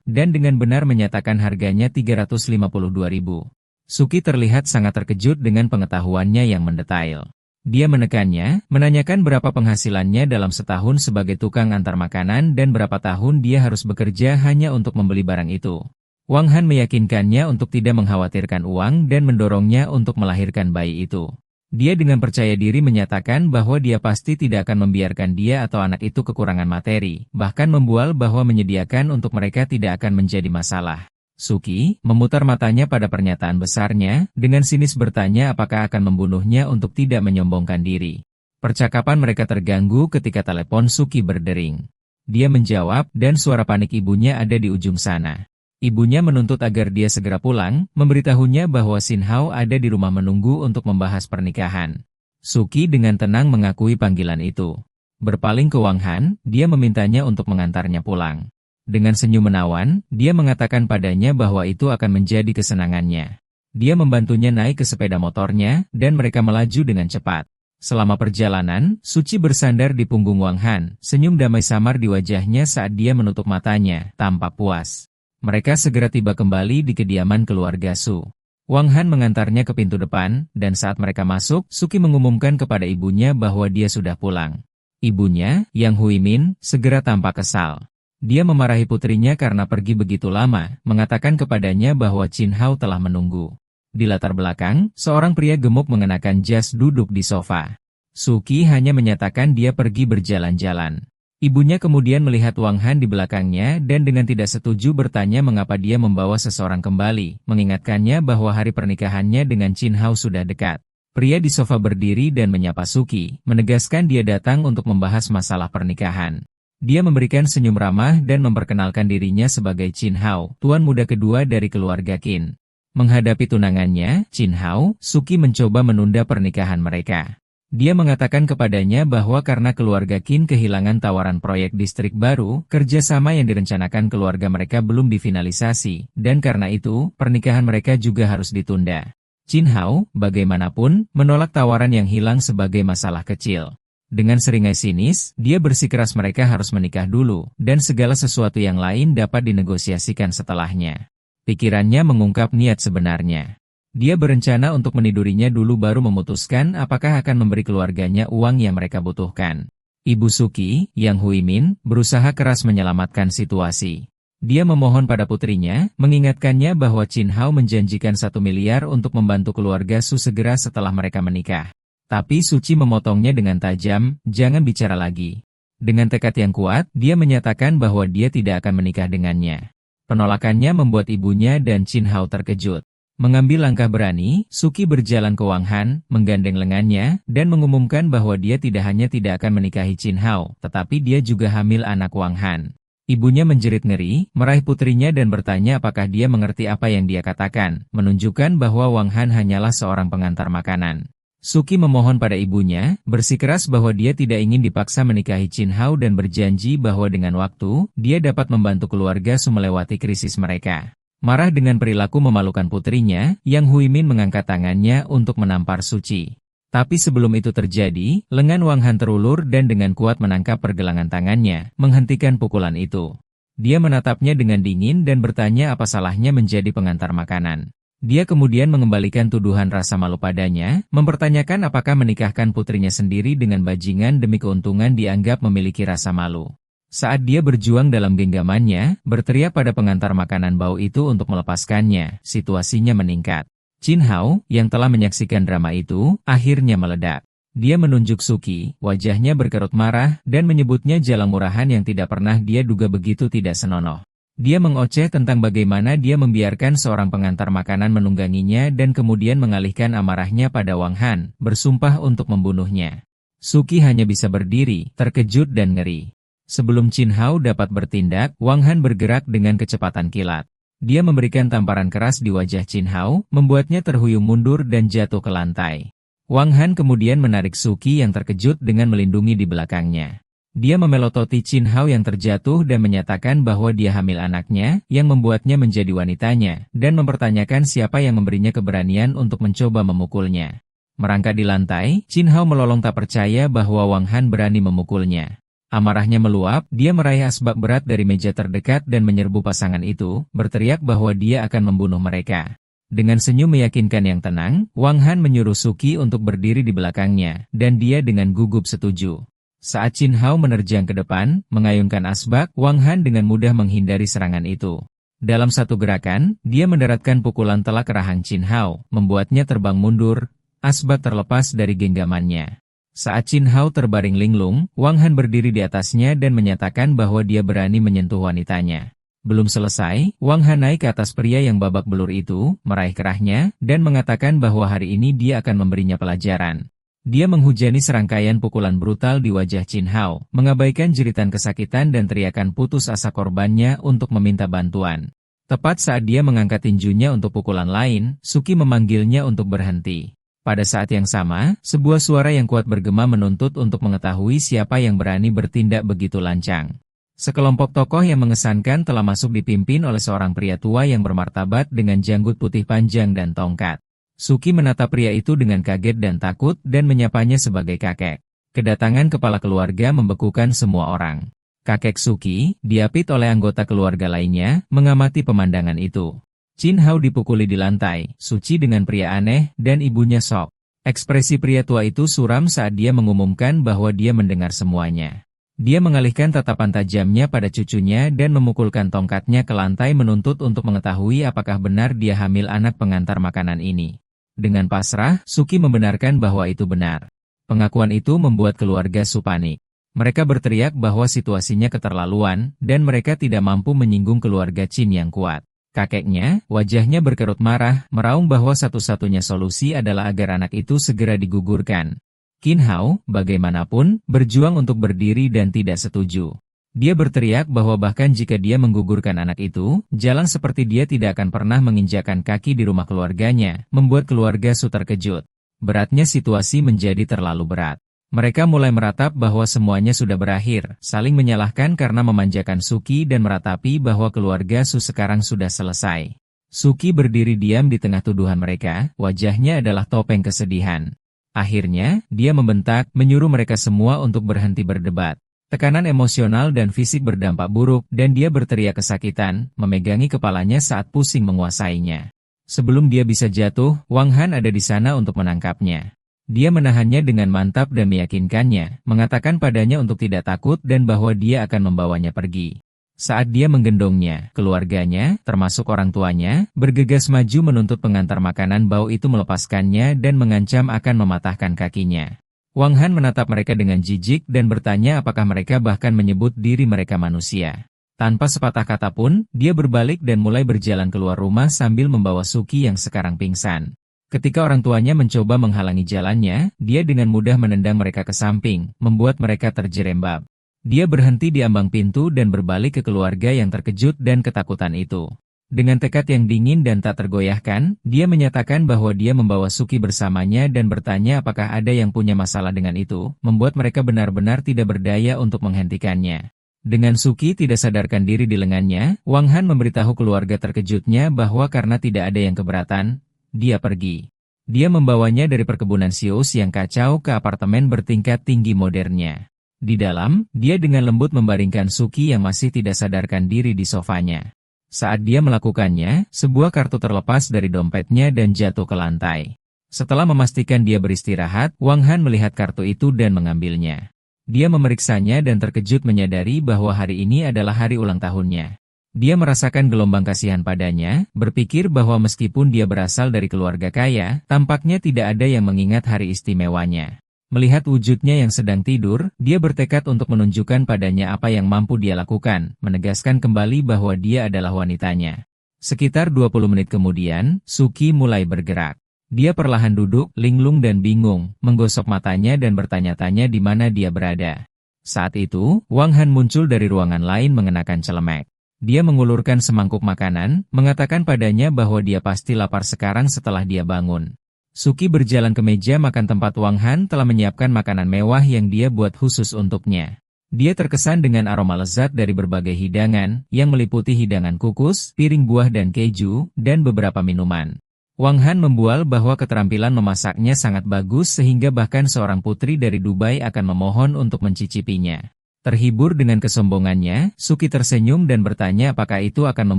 [SPEAKER 1] dan dengan benar menyatakan harganya 352.000. Suki terlihat sangat terkejut dengan pengetahuannya yang mendetail. Dia menekannya, menanyakan berapa penghasilannya dalam setahun sebagai tukang antar makanan dan berapa tahun dia harus bekerja hanya untuk membeli barang itu. Wang Han meyakinkannya untuk tidak mengkhawatirkan uang dan mendorongnya untuk melahirkan bayi itu. Dia dengan percaya diri menyatakan bahwa dia pasti tidak akan membiarkan dia atau anak itu kekurangan materi, bahkan membual bahwa menyediakan untuk mereka tidak akan menjadi masalah. Suki memutar matanya pada pernyataan besarnya, dengan sinis bertanya apakah akan membunuhnya untuk tidak menyombongkan diri. Percakapan mereka terganggu ketika telepon Suki berdering. Dia menjawab, dan suara panik ibunya ada di ujung sana. Ibunya menuntut agar dia segera pulang, memberitahunya bahwa Xin Hao ada di rumah menunggu untuk membahas pernikahan. Suki dengan tenang mengakui panggilan itu. Berpaling ke Wang Han, dia memintanya untuk mengantarnya pulang. Dengan senyum menawan, dia mengatakan padanya bahwa itu akan menjadi kesenangannya. Dia membantunya naik ke sepeda motornya, dan mereka melaju dengan cepat. Selama perjalanan, Suci bersandar di punggung Wang Han, senyum damai samar di wajahnya saat dia menutup matanya, tampak puas. Mereka segera tiba kembali di kediaman keluarga Su. Wang Han mengantarnya ke pintu depan, dan saat mereka masuk, Suki mengumumkan kepada ibunya bahwa dia sudah pulang. Ibunya, Yang Huimin, segera tampak kesal. Dia memarahi putrinya karena pergi begitu lama, mengatakan kepadanya bahwa Qin Hao telah menunggu. Di latar belakang, seorang pria gemuk mengenakan jas duduk di sofa. Suki hanya menyatakan dia pergi berjalan-jalan. Ibunya kemudian melihat Wang Han di belakangnya dan dengan tidak setuju bertanya mengapa dia membawa seseorang kembali, mengingatkannya bahwa hari pernikahannya dengan Qin Hao sudah dekat. Pria di sofa berdiri dan menyapa Suki, menegaskan dia datang untuk membahas masalah pernikahan. Dia memberikan senyum ramah dan memperkenalkan dirinya sebagai Qin Hao, tuan muda kedua dari keluarga Qin. Menghadapi tunangannya, Qin Hao, Suki mencoba menunda pernikahan mereka. Dia mengatakan kepadanya bahwa karena keluarga Qin kehilangan tawaran proyek distrik baru, kerjasama yang direncanakan keluarga mereka belum difinalisasi, dan karena itu, pernikahan mereka juga harus ditunda. Qin Hao, bagaimanapun, menolak tawaran yang hilang sebagai masalah kecil. Dengan seringai sinis, dia bersikeras mereka harus menikah dulu, dan segala sesuatu yang lain dapat dinegosiasikan setelahnya. Pikirannya mengungkap niat sebenarnya. Dia berencana untuk menidurinya dulu baru memutuskan apakah akan memberi keluarganya uang yang mereka butuhkan. Ibu Suki, Yang Huimin, berusaha keras menyelamatkan situasi. Dia memohon pada putrinya, mengingatkannya bahwa Qin Hao menjanjikan 1 miliar untuk membantu keluarga Su segera setelah mereka menikah. Tapi Suci memotongnya dengan tajam, jangan bicara lagi. Dengan tekad yang kuat, dia menyatakan bahwa dia tidak akan menikah dengannya. Penolakannya membuat ibunya dan Qin Hao terkejut. Mengambil langkah berani, Suki berjalan ke Wang Han, menggandeng lengannya, dan mengumumkan bahwa dia tidak hanya tidak akan menikahi Qin Hao, tetapi dia juga hamil anak Wang Han. Ibunya menjerit ngeri, meraih putrinya dan bertanya apakah dia mengerti apa yang dia katakan, menunjukkan bahwa Wang Han hanyalah seorang pengantar makanan. Suki memohon pada ibunya, bersikeras bahwa dia tidak ingin dipaksa menikahi Qin Hao dan berjanji bahwa dengan waktu, dia dapat membantu keluarga Su melewati krisis mereka. Marah dengan perilaku memalukan putrinya, Yang Huimin mengangkat tangannya untuk menampar Suci. Tapi sebelum itu terjadi, lengan Wang Han terulur dan dengan kuat menangkap pergelangan tangannya, menghentikan pukulan itu. Dia menatapnya dengan dingin dan bertanya apa salahnya menjadi pengantar makanan. Dia kemudian mengembalikan tuduhan rasa malu padanya, mempertanyakan apakah menikahkan putrinya sendiri dengan bajingan demi keuntungan dianggap memiliki rasa malu. Saat dia berjuang dalam genggamannya, berteriak pada pengantar makanan bau itu untuk melepaskannya, situasinya meningkat. Qin Hao, yang telah menyaksikan drama itu, akhirnya meledak. Dia menunjuk Suki, wajahnya berkerut marah, dan menyebutnya jalang murahan yang tidak pernah dia duga begitu tidak senonoh. Dia mengoceh tentang bagaimana dia membiarkan seorang pengantar makanan menungganginya dan kemudian mengalihkan amarahnya pada Wang Han, bersumpah untuk membunuhnya. Suki hanya bisa berdiri, terkejut dan ngeri. Sebelum Qin Hao dapat bertindak, Wang Han bergerak dengan kecepatan kilat. Dia memberikan tamparan keras di wajah Qin Hao, membuatnya terhuyung mundur dan jatuh ke lantai. Wang Han kemudian menarik Suki yang terkejut dengan melindungi di belakangnya. Dia memelototi Qin Hao yang terjatuh dan menyatakan bahwa dia hamil anaknya, yang membuatnya menjadi wanitanya, dan mempertanyakan siapa yang memberinya keberanian untuk mencoba memukulnya. Merangkak di lantai, Qin Hao melolong tak percaya bahwa Wang Han berani memukulnya. Amarahnya meluap, dia meraih asbak berat dari meja terdekat dan menyerbu pasangan itu, berteriak bahwa dia akan membunuh mereka. Dengan senyum meyakinkan yang tenang, Wang Han menyuruh Suki untuk berdiri di belakangnya, dan dia dengan gugup setuju. Saat Qin Hao menerjang ke depan, mengayunkan asbak, Wang Han dengan mudah menghindari serangan itu. Dalam satu gerakan, dia mendaratkan pukulan telak ke rahang Qin Hao, membuatnya terbang mundur, asbak terlepas dari genggamannya. Saat Qin Hao terbaring linglung, Wang Han berdiri di atasnya dan menyatakan bahwa dia berani menyentuh wanitanya. Belum selesai, Wang Han naik ke atas pria yang babak belur itu, meraih kerahnya, dan mengatakan bahwa hari ini dia akan memberinya pelajaran. Dia menghujani serangkaian pukulan brutal di wajah Qin Hao, mengabaikan jeritan kesakitan dan teriakan putus asa korbannya untuk meminta bantuan. Tepat saat dia mengangkat tinjunya untuk pukulan lain, Suki memanggilnya untuk berhenti. Pada saat yang sama, sebuah suara yang kuat bergema menuntut untuk mengetahui siapa yang berani bertindak begitu lancang. Sekelompok tokoh yang mengesankan telah masuk dipimpin oleh seorang pria tua yang bermartabat dengan janggut putih panjang dan tongkat. Suki menatap pria itu dengan kaget dan takut dan menyapanya sebagai kakek. Kedatangan kepala keluarga membekukan semua orang. Kakek Suki, diapit oleh anggota keluarga lainnya, mengamati pemandangan itu. Qin Hao dipukuli di lantai, Suci dengan pria aneh, dan ibunya shock. Ekspresi pria tua itu suram saat dia mengumumkan bahwa dia mendengar semuanya. Dia mengalihkan tatapan tajamnya pada cucunya dan memukulkan tongkatnya ke lantai menuntut untuk mengetahui apakah benar dia hamil anak pengantar makanan ini. Dengan pasrah, Suki membenarkan bahwa itu benar. Pengakuan itu membuat keluarga Su panik. Mereka berteriak bahwa situasinya keterlaluan, dan mereka tidak mampu menyinggung keluarga Qin yang kuat. Kakeknya, wajahnya berkerut marah, meraung bahwa satu-satunya solusi adalah agar anak itu segera digugurkan. Qin Hao, bagaimanapun, berjuang untuk berdiri dan tidak setuju. Dia berteriak bahwa bahkan jika dia menggugurkan anak itu, jalan seperti dia tidak akan pernah menginjakan kaki di rumah keluarganya, membuat keluarga Su terkejut. Beratnya situasi menjadi terlalu berat. Mereka mulai meratap bahwa semuanya sudah berakhir, saling menyalahkan karena memanjakan Suki dan meratapi bahwa keluarga Su sekarang sudah selesai. Suki berdiri diam di tengah tuduhan mereka, wajahnya adalah topeng kesedihan. Akhirnya, dia membentak, menyuruh mereka semua untuk berhenti berdebat. Tekanan emosional dan fisik berdampak buruk, dan dia berteriak kesakitan, memegangi kepalanya saat pusing menguasainya. Sebelum dia bisa jatuh, Wang Han ada di sana untuk menangkapnya. Dia menahannya dengan mantap dan meyakinkannya, mengatakan padanya untuk tidak takut dan bahwa dia akan membawanya pergi. Saat dia menggendongnya, keluarganya, termasuk orang tuanya, bergegas maju menuntut pengantar makanan bau itu melepaskannya dan mengancam akan mematahkan kakinya. Wang Han menatap mereka dengan jijik dan bertanya apakah mereka bahkan menyebut diri mereka manusia. Tanpa sepatah kata pun, dia berbalik dan mulai berjalan keluar rumah sambil membawa Suki yang sekarang pingsan. Ketika orang tuanya mencoba menghalangi jalannya, dia dengan mudah menendang mereka ke samping, membuat mereka terjerembab. Dia berhenti di ambang pintu dan berbalik ke keluarga yang terkejut dan ketakutan itu. Dengan tekad yang dingin dan tak tergoyahkan, dia menyatakan bahwa dia membawa Suki bersamanya dan bertanya apakah ada yang punya masalah dengan itu, membuat mereka benar-benar tidak berdaya untuk menghentikannya. Dengan Suki tidak sadarkan diri di lengannya, Wang Han memberitahu keluarga terkejutnya bahwa karena tidak ada yang keberatan, dia pergi. Dia membawanya dari perkebunan Sius yang kacau ke apartemen bertingkat tinggi modernnya. Di dalam, dia dengan lembut membaringkan Suki yang masih tidak sadarkan diri di sofanya. Saat dia melakukannya, sebuah kartu terlepas dari dompetnya dan jatuh ke lantai. Setelah memastikan dia beristirahat, Wang Han melihat kartu itu dan mengambilnya. Dia memeriksanya dan terkejut menyadari bahwa hari ini adalah hari ulang tahunnya. Dia merasakan gelombang kasihan padanya, berpikir bahwa meskipun dia berasal dari keluarga kaya, tampaknya tidak ada yang mengingat hari istimewanya. Melihat wujudnya yang sedang tidur, dia bertekad untuk menunjukkan padanya apa yang mampu dia lakukan, menegaskan kembali bahwa dia adalah wanitanya. Sekitar 20 menit kemudian, Suki mulai bergerak. Dia perlahan duduk, linglung dan bingung, menggosok matanya dan bertanya-tanya di mana dia berada. Saat itu, Wang Han muncul dari ruangan lain mengenakan celemek. Dia mengulurkan semangkuk makanan, mengatakan padanya bahwa dia pasti lapar sekarang setelah dia bangun. Suki berjalan ke meja makan tempat Wang Han telah menyiapkan makanan mewah yang dia buat khusus untuknya. Dia terkesan dengan aroma lezat dari berbagai hidangan, yang meliputi hidangan kukus, piring buah dan keju, dan beberapa minuman. Wang Han membual bahwa keterampilan memasaknya sangat bagus sehingga bahkan seorang putri dari Dubai akan memohon untuk mencicipinya. Terhibur dengan kesombongannya, Suki tersenyum dan bertanya apakah itu akan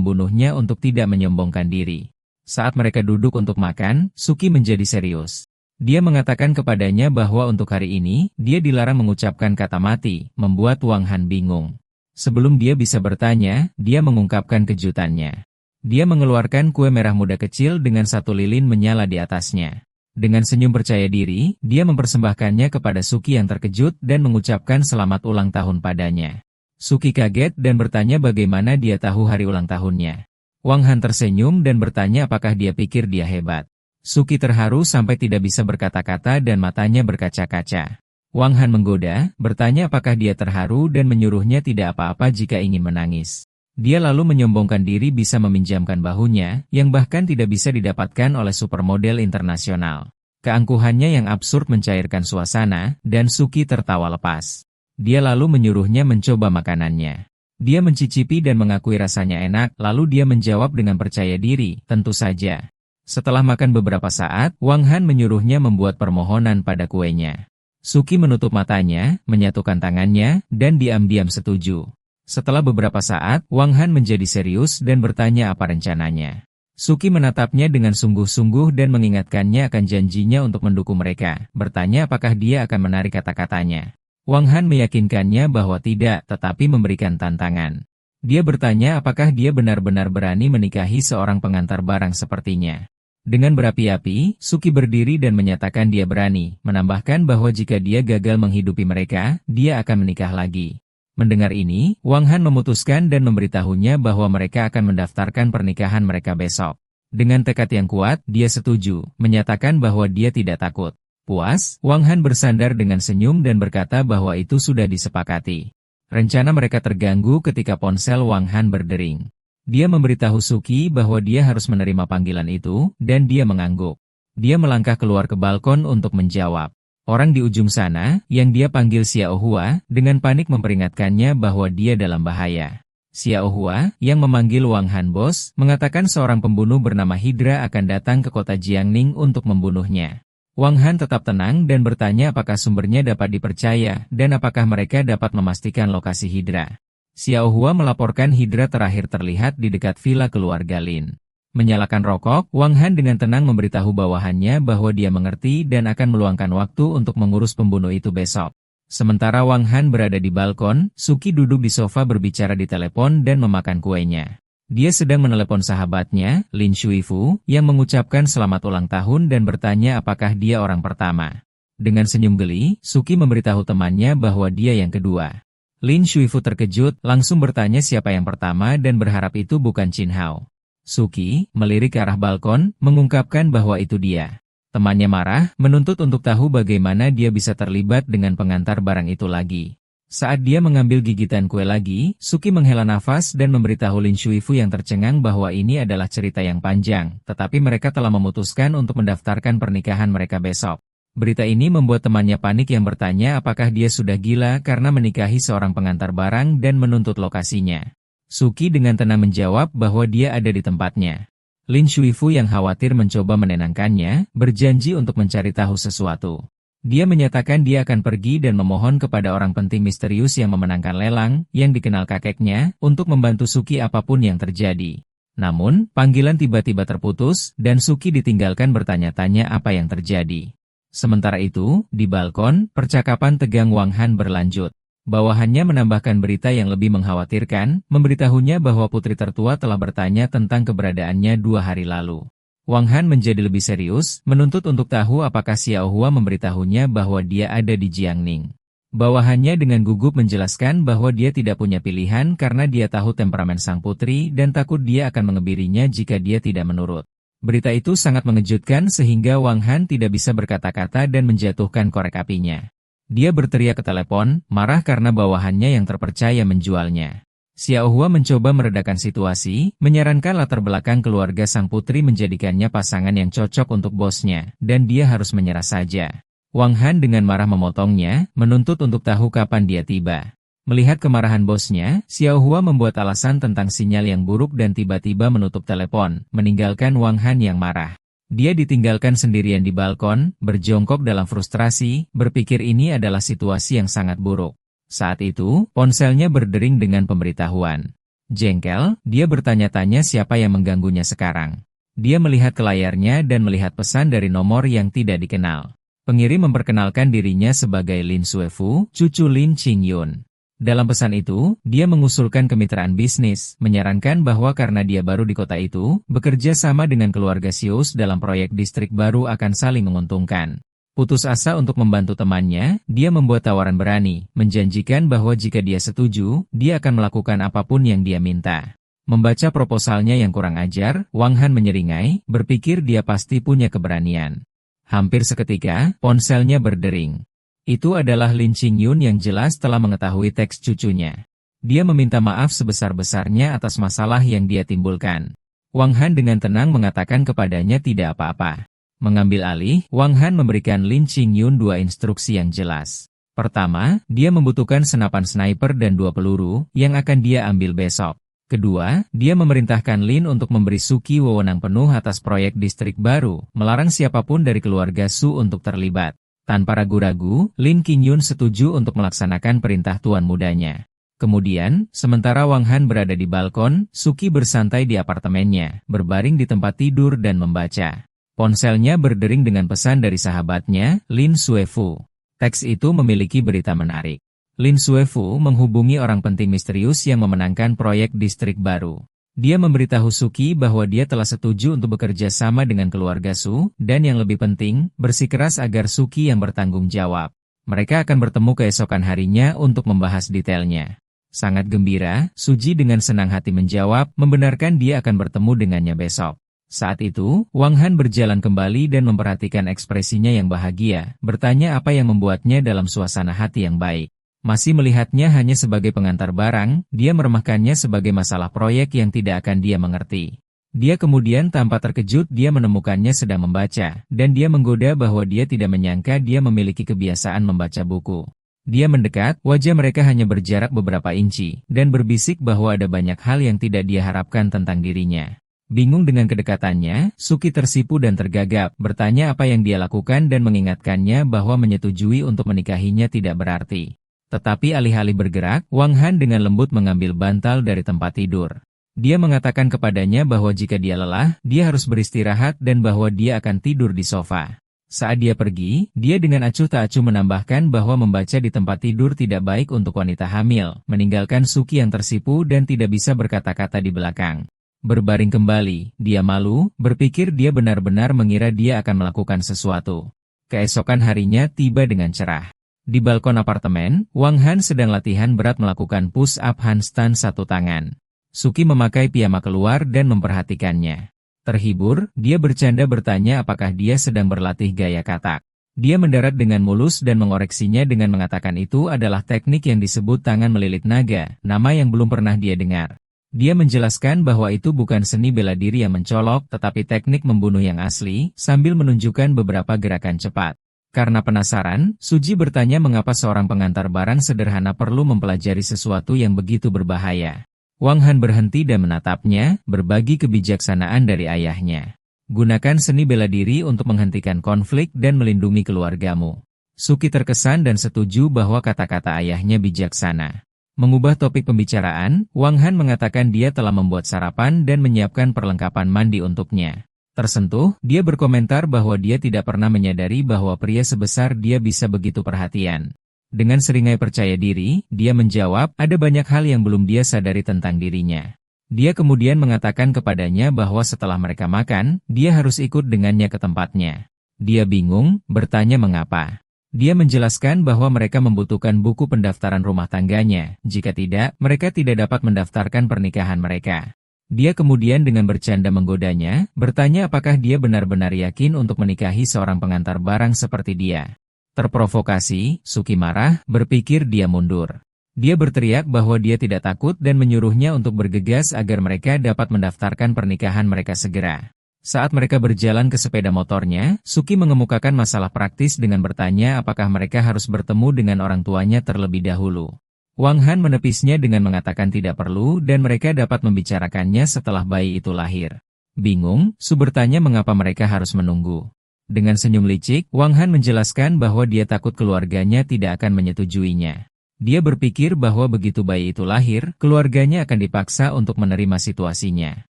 [SPEAKER 1] membunuhnya untuk tidak menyombongkan diri. Saat mereka duduk untuk makan, Suki menjadi serius. Dia mengatakan kepadanya bahwa untuk hari ini, dia dilarang mengucapkan kata mati, membuat Wang Han bingung. Sebelum dia bisa bertanya, dia mengungkapkan kejutannya. Dia mengeluarkan kue merah muda kecil dengan satu lilin menyala di atasnya. Dengan senyum percaya diri, dia mempersembahkannya kepada Suki yang terkejut dan mengucapkan selamat ulang tahun padanya. Suki kaget dan bertanya bagaimana dia tahu hari ulang tahunnya. Wang Han tersenyum dan bertanya apakah dia pikir dia hebat. Suki terharu sampai tidak bisa berkata-kata dan matanya berkaca-kaca. Wang Han menggoda, bertanya apakah dia terharu dan menyuruhnya tidak apa-apa jika ingin menangis. Dia lalu menyombongkan diri bisa meminjamkan bahunya, yang bahkan tidak bisa didapatkan oleh supermodel internasional. Keangkuhannya yang absurd mencairkan suasana, dan Suki tertawa lepas. Dia lalu menyuruhnya mencoba makanannya. Dia mencicipi dan mengakui rasanya enak, lalu dia menjawab dengan percaya diri, tentu saja. Setelah makan beberapa saat, Wang Han menyuruhnya membuat permohonan pada kuenya. Suki menutup matanya, menyatukan tangannya, dan diam-diam setuju. Setelah beberapa saat, Wang Han menjadi serius dan bertanya apa rencananya. Suki menatapnya dengan sungguh-sungguh dan mengingatkannya akan janjinya untuk mendukung mereka, bertanya apakah dia akan menarik kata-katanya. Wang Han meyakinkannya bahwa tidak, tetapi memberikan tantangan. Dia bertanya apakah dia benar-benar berani menikahi seorang pengantar barang sepertinya. Dengan berapi-api, Suki berdiri dan menyatakan dia berani, menambahkan bahwa jika dia gagal menghidupi mereka, dia akan menikah lagi. Mendengar ini, Wang Han memutuskan dan memberitahunya bahwa mereka akan mendaftarkan pernikahan mereka besok. Dengan tekad yang kuat, dia setuju, menyatakan bahwa dia tidak takut. Puas, Wang Han bersandar dengan senyum dan berkata bahwa itu sudah disepakati. Rencana mereka terganggu ketika ponsel Wang Han berdering. Dia memberitahu Suki bahwa dia harus menerima panggilan itu, dan dia mengangguk. Dia melangkah keluar ke balkon untuk menjawab. Orang di ujung sana, yang dia panggil Xiao Hua, dengan panik memperingatkannya bahwa dia dalam bahaya. Xiao Hua, yang memanggil Wang Han bos, mengatakan seorang pembunuh bernama Hydra akan datang ke kota Jiangning untuk membunuhnya. Wang Han tetap tenang dan bertanya apakah sumbernya dapat dipercaya, dan apakah mereka dapat memastikan lokasi Hydra. Xiao Hua melaporkan Hydra terakhir terlihat di dekat villa keluarga Lin. Menyalakan rokok, Wang Han dengan tenang memberitahu bawahannya bahwa dia mengerti dan akan meluangkan waktu untuk mengurus pembunuh itu besok. Sementara Wang Han berada di balkon, Suki duduk di sofa berbicara di telepon dan memakan kuenya. Dia sedang menelepon sahabatnya, Lin Shuifu, yang mengucapkan selamat ulang tahun dan bertanya apakah dia orang pertama. Dengan senyum geli, Suki memberitahu temannya bahwa dia yang kedua. Lin Shuifu terkejut, langsung bertanya siapa yang pertama dan berharap itu bukan Qin Hao. Suki, melirik ke arah balkon, mengungkapkan bahwa itu dia. Temannya marah, menuntut untuk tahu bagaimana dia bisa terlibat dengan pengantar barang itu lagi. Saat dia mengambil gigitan kue lagi, Suki menghela nafas dan memberitahu Lin Shuifu yang tercengang bahwa ini adalah cerita yang panjang, tetapi mereka telah memutuskan untuk mendaftarkan pernikahan mereka besok. Berita ini membuat temannya panik yang bertanya apakah dia sudah gila karena menikahi seorang pengantar barang dan menuntut lokasinya. Suki dengan tenang menjawab bahwa dia ada di tempatnya. Lin Shuifu yang khawatir mencoba menenangkannya, berjanji untuk mencari tahu sesuatu. Dia menyatakan dia akan pergi dan memohon kepada orang penting misterius yang memenangkan lelang, yang dikenal kakeknya, untuk membantu Suki apapun yang terjadi. Namun, panggilan tiba-tiba terputus, dan Suki ditinggalkan bertanya-tanya apa yang terjadi. Sementara itu, di balkon, percakapan tegang Wang Han berlanjut. Bawahannya menambahkan berita yang lebih mengkhawatirkan, memberitahunya bahwa putri tertua telah bertanya tentang keberadaannya 2 hari lalu. Wang Han menjadi lebih serius, menuntut untuk tahu apakah Xiao Hua memberitahunya bahwa dia ada di Jiangning. Bawahannya dengan gugup menjelaskan bahwa dia tidak punya pilihan karena dia tahu temperamen sang putri dan takut dia akan mengebirinya jika dia tidak menurut. Berita itu sangat mengejutkan sehingga Wang Han tidak bisa berkata-kata dan menjatuhkan korek apinya. Dia berteriak ke telepon, marah karena bawahannya yang terpercaya menjualnya. Xiao Hua mencoba meredakan situasi, menyarankan latar belakang keluarga sang putri menjadikannya pasangan yang cocok untuk bosnya, dan dia harus menyerah saja. Wang Han dengan marah memotongnya, menuntut untuk tahu kapan dia tiba. Melihat kemarahan bosnya, Xiao Hua membuat alasan tentang sinyal yang buruk dan tiba-tiba menutup telepon, meninggalkan Wang Han yang marah. Dia ditinggalkan sendirian di balkon, berjongkok dalam frustrasi, berpikir ini adalah situasi yang sangat buruk. Saat itu, ponselnya berdering dengan pemberitahuan. Jengkel, dia bertanya-tanya siapa yang mengganggunya sekarang. Dia melihat ke layarnya dan melihat pesan dari nomor yang tidak dikenal. Pengirim memperkenalkan dirinya sebagai Lin Shuifu, cucu Lin Qingyun. Dalam pesan itu, dia mengusulkan kemitraan bisnis, menyarankan bahwa karena dia baru di kota itu, bekerja sama dengan keluarga Xius dalam proyek distrik baru akan saling menguntungkan. Putus asa untuk membantu temannya, dia membuat tawaran berani, menjanjikan bahwa jika dia setuju, dia akan melakukan apapun yang dia minta. Membaca proposalnya yang kurang ajar, Wang Han menyeringai, berpikir dia pasti punya keberanian. Hampir seketika, ponselnya berdering. Itu adalah Lin Qingyun yang jelas telah mengetahui teks cucunya. Dia meminta maaf sebesar-besarnya atas masalah yang dia timbulkan. Wang Han dengan tenang mengatakan kepadanya tidak apa-apa. Mengambil alih, Wang Han memberikan Lin Qingyun 2 instruksi yang jelas. Pertama, dia membutuhkan senapan sniper dan 2 peluru, yang akan dia ambil besok. Kedua, dia memerintahkan Lin untuk memberi Suki wewenang penuh atas proyek distrik baru, melarang siapapun dari keluarga Su untuk terlibat. Tanpa ragu-ragu, Lin Qingyun setuju untuk melaksanakan perintah tuan mudanya. Kemudian, sementara Wang Han berada di balkon, Suki bersantai di apartemennya, berbaring di tempat tidur dan membaca. Ponselnya berdering dengan pesan dari sahabatnya, Lin Suefu. Teks itu memiliki berita menarik. Lin Suefu menghubungi orang penting misterius yang memenangkan proyek distrik baru. Dia memberitahu Suki bahwa dia telah setuju untuk bekerja sama dengan keluarga Su, dan yang lebih penting, bersikeras agar Suki yang bertanggung jawab. Mereka akan bertemu keesokan harinya untuk membahas detailnya. Sangat gembira, Suji dengan senang hati menjawab, membenarkan dia akan bertemu dengannya besok. Saat itu, Wang Han berjalan kembali dan memperhatikan ekspresinya yang bahagia, bertanya apa yang membuatnya dalam suasana hati yang baik. Masih melihatnya hanya sebagai pengantar barang, dia meremehkannya sebagai masalah proyek yang tidak akan dia mengerti. Dia kemudian tanpa terkejut dia menemukannya sedang membaca, dan dia menggoda bahwa dia tidak menyangka dia memiliki kebiasaan membaca buku. Dia mendekat, wajah mereka hanya berjarak beberapa inci, dan berbisik bahwa ada banyak hal yang tidak dia harapkan tentang dirinya. Bingung dengan kedekatannya, Suki tersipu dan tergagap, bertanya apa yang dia lakukan dan mengingatkannya bahwa menyetujui untuk menikahinya tidak berarti. Tetapi alih-alih bergerak, Wang Han dengan lembut mengambil bantal dari tempat tidur. Dia mengatakan kepadanya bahwa jika dia lelah, dia harus beristirahat dan bahwa dia akan tidur di sofa. Saat dia pergi, dia dengan acuh tak acuh menambahkan bahwa membaca di tempat tidur tidak baik untuk wanita hamil, meninggalkan Suki yang tersipu dan tidak bisa berkata-kata di belakang. Berbaring kembali, dia malu, berpikir dia benar-benar mengira dia akan melakukan sesuatu. Keesokan harinya tiba dengan cerah. Di balkon apartemen, Wang Han sedang latihan berat melakukan push-up handstand satu tangan. Suki memakai piyama keluar dan memperhatikannya. Terhibur, dia bercanda bertanya apakah dia sedang berlatih gaya katak. Dia mendarat dengan mulus dan mengoreksinya dengan mengatakan itu adalah teknik yang disebut tangan melilit naga, nama yang belum pernah dia dengar. Dia menjelaskan bahwa itu bukan seni bela diri yang mencolok, tetapi teknik membunuh yang asli, sambil menunjukkan beberapa gerakan cepat. Karena penasaran, Suji bertanya mengapa seorang pengantar barang sederhana perlu mempelajari sesuatu yang begitu berbahaya. Wang Han berhenti dan menatapnya, berbagi kebijaksanaan dari ayahnya. Gunakan seni bela diri untuk menghentikan konflik dan melindungi keluargamu. Suki terkesan dan setuju bahwa kata-kata ayahnya bijaksana. Mengubah topik pembicaraan, Wang Han mengatakan dia telah membuat sarapan dan menyiapkan perlengkapan mandi untuknya. Tersentuh, dia berkomentar bahwa dia tidak pernah menyadari bahwa pria sebesar dia bisa begitu perhatian. Dengan seringai percaya diri, dia menjawab, ada banyak hal yang belum dia sadari tentang dirinya. Dia kemudian mengatakan kepadanya bahwa setelah mereka makan, dia harus ikut dengannya ke tempatnya. Dia bingung, bertanya mengapa. Dia menjelaskan bahwa mereka membutuhkan buku pendaftaran rumah tangganya, jika tidak, mereka tidak dapat mendaftarkan pernikahan mereka. Dia kemudian dengan bercanda menggodanya, bertanya apakah dia benar-benar yakin untuk menikahi seorang pengantar barang seperti dia. Terprovokasi, Suki marah, berpikir dia mundur. Dia berteriak bahwa dia tidak takut dan menyuruhnya untuk bergegas agar mereka dapat mendaftarkan pernikahan mereka segera. Saat mereka berjalan ke sepeda motornya, Suki mengemukakan masalah praktis dengan bertanya apakah mereka harus bertemu dengan orang tuanya terlebih dahulu. Wang Han menepisnya dengan mengatakan tidak perlu dan mereka dapat membicarakannya setelah bayi itu lahir. Bingung, Su bertanya mengapa mereka harus menunggu. Dengan senyum licik, Wang Han menjelaskan bahwa dia takut keluarganya tidak akan menyetujuinya. Dia berpikir bahwa begitu bayi itu lahir, keluarganya akan dipaksa untuk menerima situasinya.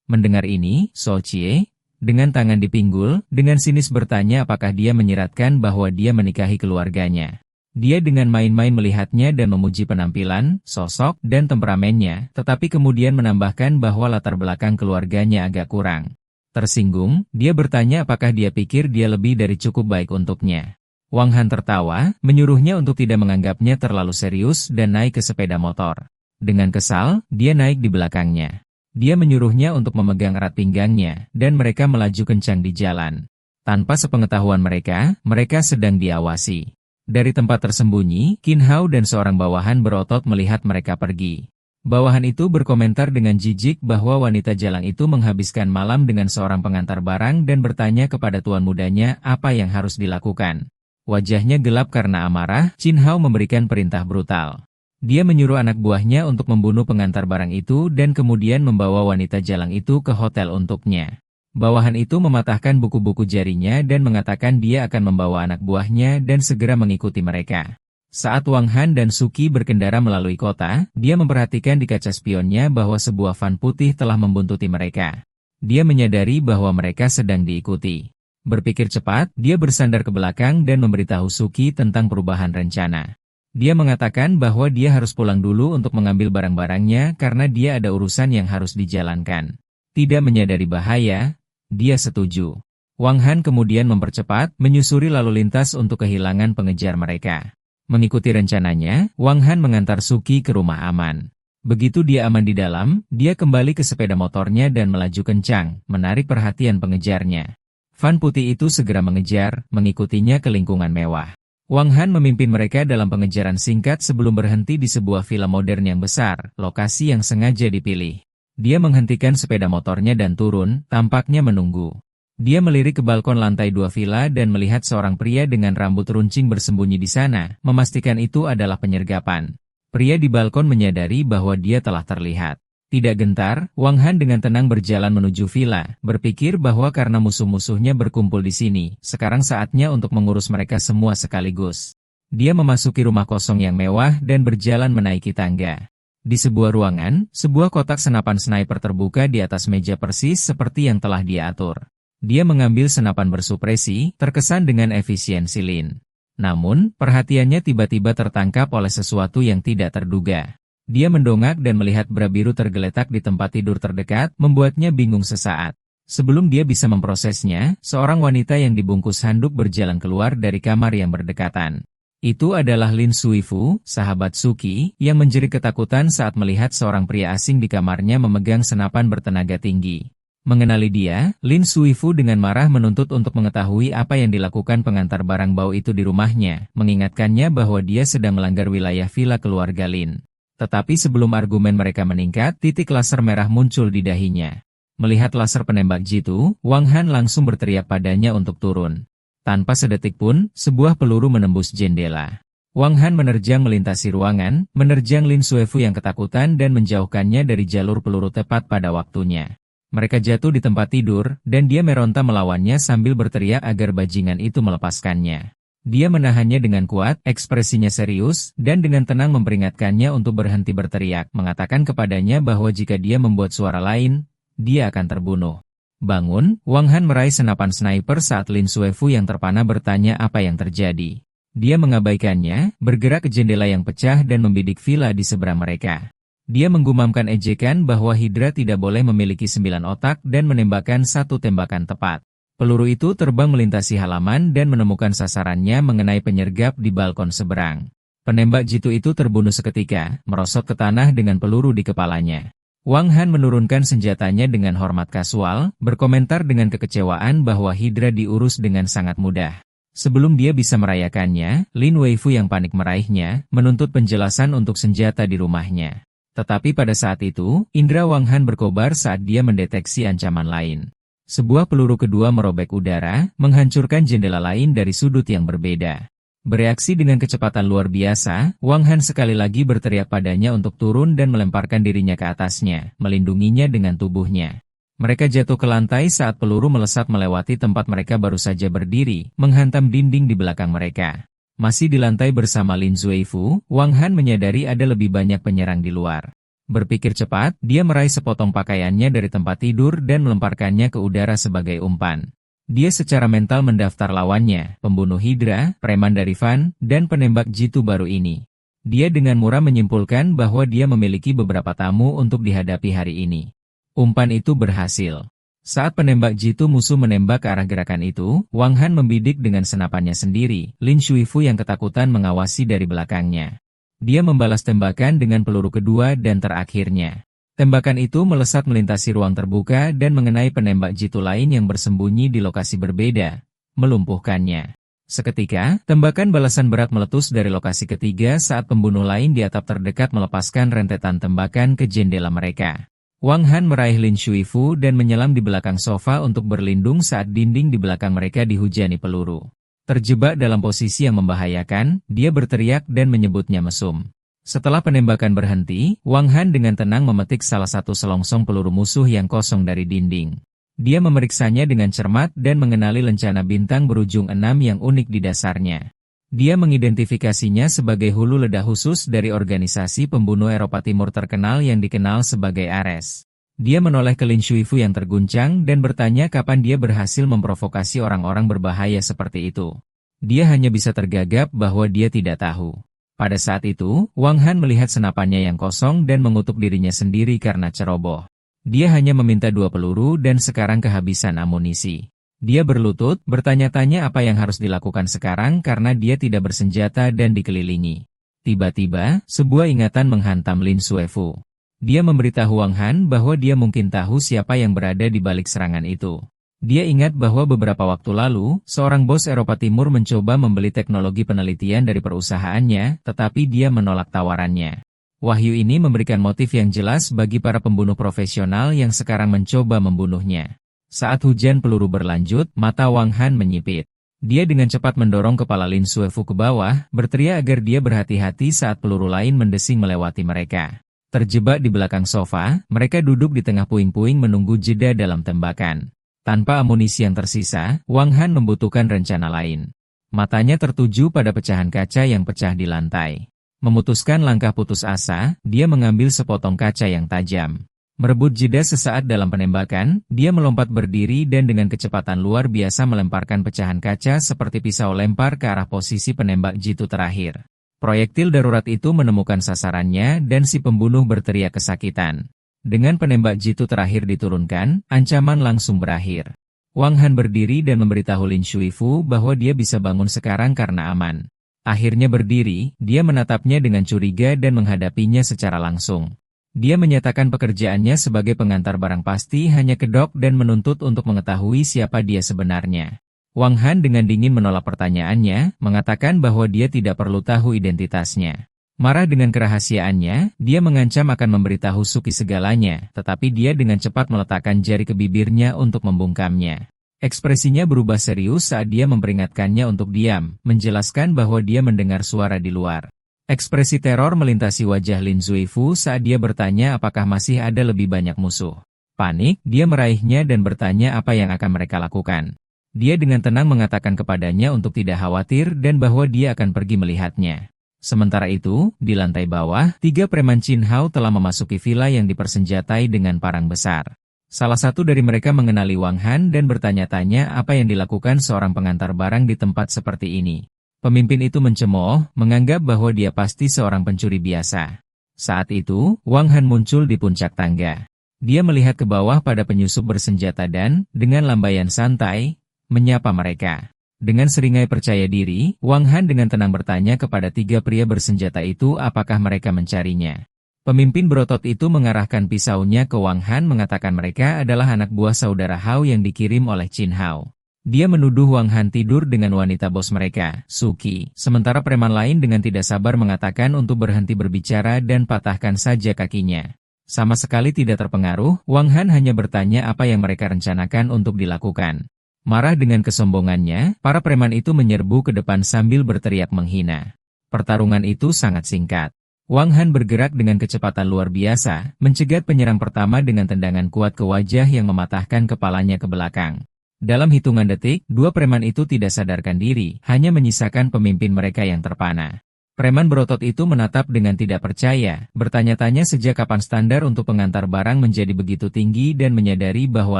[SPEAKER 1] Mendengar ini, So Chie, dengan tangan di pinggul, dengan sinis bertanya apakah dia menyiratkan bahwa dia menikahi keluarganya. Dia dengan main-main melihatnya dan memuji penampilan, sosok, dan temperamennya, tetapi kemudian menambahkan bahwa latar belakang keluarganya agak kurang. Tersinggung, dia bertanya apakah dia pikir dia lebih dari cukup baik untuknya. Wang Han tertawa, menyuruhnya untuk tidak menganggapnya terlalu serius dan naik ke sepeda motor. Dengan kesal, dia naik di belakangnya. Dia menyuruhnya untuk memegang erat pinggangnya, dan mereka melaju kencang di jalan. Tanpa sepengetahuan mereka, mereka sedang diawasi. Dari tempat tersembunyi, Qin Hao dan seorang bawahan berotot melihat mereka pergi. Bawahan itu berkomentar dengan jijik bahwa wanita jalang itu menghabiskan malam dengan seorang pengantar barang dan bertanya kepada tuan mudanya apa yang harus dilakukan. Wajahnya gelap karena amarah, Qin Hao memberikan perintah brutal. Dia menyuruh anak buahnya untuk membunuh pengantar barang itu dan kemudian membawa wanita jalang itu ke hotel untuknya. Bawahan itu mematahkan buku-buku jarinya dan mengatakan dia akan membawa anak buahnya dan segera mengikuti mereka. Saat Wang Han dan Suki berkendara melalui kota, dia memperhatikan di kaca spionnya bahwa sebuah van putih telah membuntuti mereka. Dia menyadari bahwa mereka sedang diikuti. Berpikir cepat, dia bersandar ke belakang dan memberitahu Suki tentang perubahan rencana. Dia mengatakan bahwa dia harus pulang dulu untuk mengambil barang-barangnya karena dia ada urusan yang harus dijalankan. Tidak menyadari bahaya, dia setuju. Wang Han kemudian mempercepat, menyusuri lalu lintas untuk kehilangan pengejar mereka. Mengikuti rencananya, Wang Han mengantar Suki ke rumah aman. Begitu dia aman di dalam, dia kembali ke sepeda motornya dan melaju kencang, menarik perhatian pengejarnya. Van putih itu segera mengejar, mengikutinya ke lingkungan mewah. Wang Han memimpin mereka dalam pengejaran singkat sebelum berhenti di sebuah villa modern yang besar, lokasi yang sengaja dipilih. Dia menghentikan sepeda motornya dan turun, tampaknya menunggu. Dia melirik ke balkon lantai 2 villa dan melihat seorang pria dengan rambut runcing bersembunyi di sana, memastikan itu adalah penyergapan. Pria di balkon menyadari bahwa dia telah terlihat. Tidak gentar, Wang Han dengan tenang berjalan menuju villa, berpikir bahwa karena musuh-musuhnya berkumpul di sini, sekarang saatnya untuk mengurus mereka semua sekaligus. Dia memasuki rumah kosong yang mewah dan berjalan menaiki tangga. Di sebuah ruangan, sebuah kotak senapan sniper terbuka di atas meja persis seperti yang telah dia atur. Dia mengambil senapan bersupresi, terkesan dengan efisiensi Lin. Namun, perhatiannya tiba-tiba tertangkap oleh sesuatu yang tidak terduga. Dia mendongak dan melihat bra biru tergeletak di tempat tidur terdekat, membuatnya bingung sesaat. Sebelum dia bisa memprosesnya, seorang wanita yang dibungkus handuk berjalan keluar dari kamar yang berdekatan. Itu adalah Lin Suifu, sahabat Suki, yang menjerit ketakutan saat melihat seorang pria asing di kamarnya memegang senapan bertenaga tinggi. Mengenali dia, Lin Suifu dengan marah menuntut untuk mengetahui apa yang dilakukan pengantar barang bau itu di rumahnya, mengingatkannya bahwa dia sedang melanggar wilayah villa keluarga Lin. Tetapi sebelum argumen mereka meningkat, titik laser merah muncul di dahinya. Melihat laser penembak jitu, Wang Han langsung berteriak padanya untuk turun. Tanpa sedetik pun, sebuah peluru menembus jendela. Wang Han menerjang melintasi ruangan, menerjang Lin Suifu yang ketakutan dan menjauhkannya dari jalur peluru tepat pada waktunya. Mereka jatuh di tempat tidur, dan dia meronta melawannya sambil berteriak agar bajingan itu melepaskannya. Dia menahannya dengan kuat, ekspresinya serius, dan dengan tenang memperingatkannya untuk berhenti berteriak, mengatakan kepadanya bahwa jika dia membuat suara lain, dia akan terbunuh. Bangun, Wang Han meraih senapan sniper saat Lin Suifu yang terpana bertanya apa yang terjadi. Dia mengabaikannya, bergerak ke jendela yang pecah dan membidik villa di seberang mereka. Dia menggumamkan ejekan bahwa Hydra tidak boleh memiliki 9 otak dan menembakkan satu tembakan tepat. Peluru itu terbang melintasi halaman dan menemukan sasarannya mengenai penyergap di balkon seberang. Penembak jitu itu terbunuh seketika, merosot ke tanah dengan peluru di kepalanya. Wang Han menurunkan senjatanya dengan hormat kasual, berkomentar dengan kekecewaan bahwa Hydra diurus dengan sangat mudah. Sebelum dia bisa merayakannya, Lin Weifu yang panik meraihnya, menuntut penjelasan untuk senjata di rumahnya. Tetapi pada saat itu, indera Wang Han berkobar saat dia mendeteksi ancaman lain. Sebuah peluru kedua merobek udara, menghancurkan jendela lain dari sudut yang berbeda. Bereaksi dengan kecepatan luar biasa, Wang Han sekali lagi berteriak padanya untuk turun dan melemparkan dirinya ke atasnya, melindunginya dengan tubuhnya. Mereka jatuh ke lantai saat peluru melesat melewati tempat mereka baru saja berdiri, menghantam dinding di belakang mereka. Masih di lantai bersama Lin Suifu, Wang Han menyadari ada lebih banyak penyerang di luar. Berpikir cepat, dia meraih sepotong pakaiannya dari tempat tidur dan melemparkannya ke udara sebagai umpan. Dia secara mental mendaftar lawannya, pembunuh Hydra, preman dari Van, dan penembak jitu baru ini. Dia dengan murah menyimpulkan bahwa dia memiliki beberapa tamu untuk dihadapi hari ini. Umpan itu berhasil. Saat penembak jitu musuh menembak ke arah gerakan itu, Wang Han membidik dengan senapannya sendiri. Lin Suifu yang ketakutan mengawasi dari belakangnya. Dia membalas tembakan dengan peluru kedua dan terakhirnya. Tembakan itu melesat melintasi ruang terbuka dan mengenai penembak jitu lain yang bersembunyi di lokasi berbeda, melumpuhkannya. Seketika, tembakan balasan berat meletus dari lokasi ketiga saat pembunuh lain di atap terdekat melepaskan rentetan tembakan ke jendela mereka. Wang Han meraih Lin Suifu dan menyelam di belakang sofa untuk berlindung saat dinding di belakang mereka dihujani peluru. Terjebak dalam posisi yang membahayakan, dia berteriak dan menyebutnya mesum. Setelah penembakan berhenti, Wang Han dengan tenang memetik salah satu selongsong peluru musuh yang kosong dari dinding. Dia memeriksanya dengan cermat dan mengenali lencana bintang berujung 6 yang unik di dasarnya. Dia mengidentifikasinya sebagai hulu ledak khusus dari organisasi pembunuh Eropa Timur terkenal yang dikenal sebagai Ares. Dia menoleh ke Lin Shuifu yang terguncang dan bertanya kapan dia berhasil memprovokasi orang-orang berbahaya seperti itu. Dia hanya bisa tergagap bahwa dia tidak tahu. Pada saat itu, Wang Han melihat senapannya yang kosong dan mengutuk dirinya sendiri karena ceroboh. Dia hanya meminta 2 peluru dan sekarang kehabisan amunisi. Dia berlutut, bertanya-tanya apa yang harus dilakukan sekarang karena dia tidak bersenjata dan dikelilingi. Tiba-tiba, sebuah ingatan menghantam Lin Shuifu. Dia memberitahu Wang Han bahwa dia mungkin tahu siapa yang berada di balik serangan itu. Dia ingat bahwa beberapa waktu lalu, seorang bos Eropa Timur mencoba membeli teknologi penelitian dari perusahaannya, tetapi dia menolak tawarannya. Wahyu ini memberikan motif yang jelas bagi para pembunuh profesional yang sekarang mencoba membunuhnya. Saat hujan peluru berlanjut, mata Wang Han menyipit. Dia dengan cepat mendorong kepala Lin Shuifu ke bawah, berteriak agar dia berhati-hati saat peluru lain mendesing melewati mereka. Terjebak di belakang sofa, mereka duduk di tengah puing-puing menunggu jeda dalam tembakan. Tanpa amunisi yang tersisa, Wang Han membutuhkan rencana lain. Matanya tertuju pada pecahan kaca yang pecah di lantai. Memutuskan langkah putus asa, dia mengambil sepotong kaca yang tajam. Merebut jeda sesaat dalam penembakan, dia melompat berdiri dan dengan kecepatan luar biasa melemparkan pecahan kaca seperti pisau lempar ke arah posisi penembak jitu terakhir. Proyektil darurat itu menemukan sasarannya dan si pembunuh berteriak kesakitan. Dengan penembak jitu terakhir diturunkan, ancaman langsung berakhir. Wang Han berdiri dan memberitahu Lin Shuifu bahwa dia bisa bangun sekarang karena aman. Akhirnya berdiri, dia menatapnya dengan curiga dan menghadapinya secara langsung. Dia menyatakan pekerjaannya sebagai pengantar barang pasti hanya kedok dan menuntut untuk mengetahui siapa dia sebenarnya. Wang Han dengan dingin menolak pertanyaannya, mengatakan bahwa dia tidak perlu tahu identitasnya. Marah dengan kerahasiaannya, dia mengancam akan memberitahu Suki segalanya, tetapi dia dengan cepat meletakkan jari ke bibirnya untuk membungkamnya. Ekspresinya berubah serius saat dia memperingatkannya untuk diam, menjelaskan bahwa dia mendengar suara di luar. Ekspresi teror melintasi wajah Lin Shuifu saat dia bertanya apakah masih ada lebih banyak musuh. Panik, dia meraihnya dan bertanya apa yang akan mereka lakukan. Dia dengan tenang mengatakan kepadanya untuk tidak khawatir dan bahwa dia akan pergi melihatnya. Sementara itu, di lantai bawah, 3 preman Chin Hao telah memasuki villa yang dipersenjatai dengan parang besar. Salah satu dari mereka mengenali Wang Han dan bertanya-tanya apa yang dilakukan seorang pengantar barang di tempat seperti ini. Pemimpin itu mencemooh, menganggap bahwa dia pasti seorang pencuri biasa. Saat itu, Wang Han muncul di puncak tangga. Dia melihat ke bawah pada penyusup bersenjata dan, dengan lambaian santai, menyapa mereka. Dengan seringai percaya diri, Wang Han dengan tenang bertanya kepada 3 pria bersenjata itu apakah mereka mencarinya. Pemimpin berotot itu mengarahkan pisaunya ke Wang Han mengatakan mereka adalah anak buah saudara Hao yang dikirim oleh Chin Hao. Dia menuduh Wang Han tidur dengan wanita bos mereka, Suki, sementara preman lain dengan tidak sabar mengatakan untuk berhenti berbicara dan patahkan saja kakinya. Sama sekali tidak terpengaruh, Wang Han hanya bertanya apa yang mereka rencanakan untuk dilakukan. Marah dengan kesombongannya, para preman itu menyerbu ke depan sambil berteriak menghina. Pertarungan itu sangat singkat. Wang Han bergerak dengan kecepatan luar biasa, mencegat penyerang pertama dengan tendangan kuat ke wajah yang mematahkan kepalanya ke belakang. Dalam hitungan detik, 2 preman itu tidak sadarkan diri, hanya menyisakan pemimpin mereka yang terpana. Preman berotot itu menatap dengan tidak percaya, bertanya-tanya sejak kapan standar untuk pengantar barang menjadi begitu tinggi dan menyadari bahwa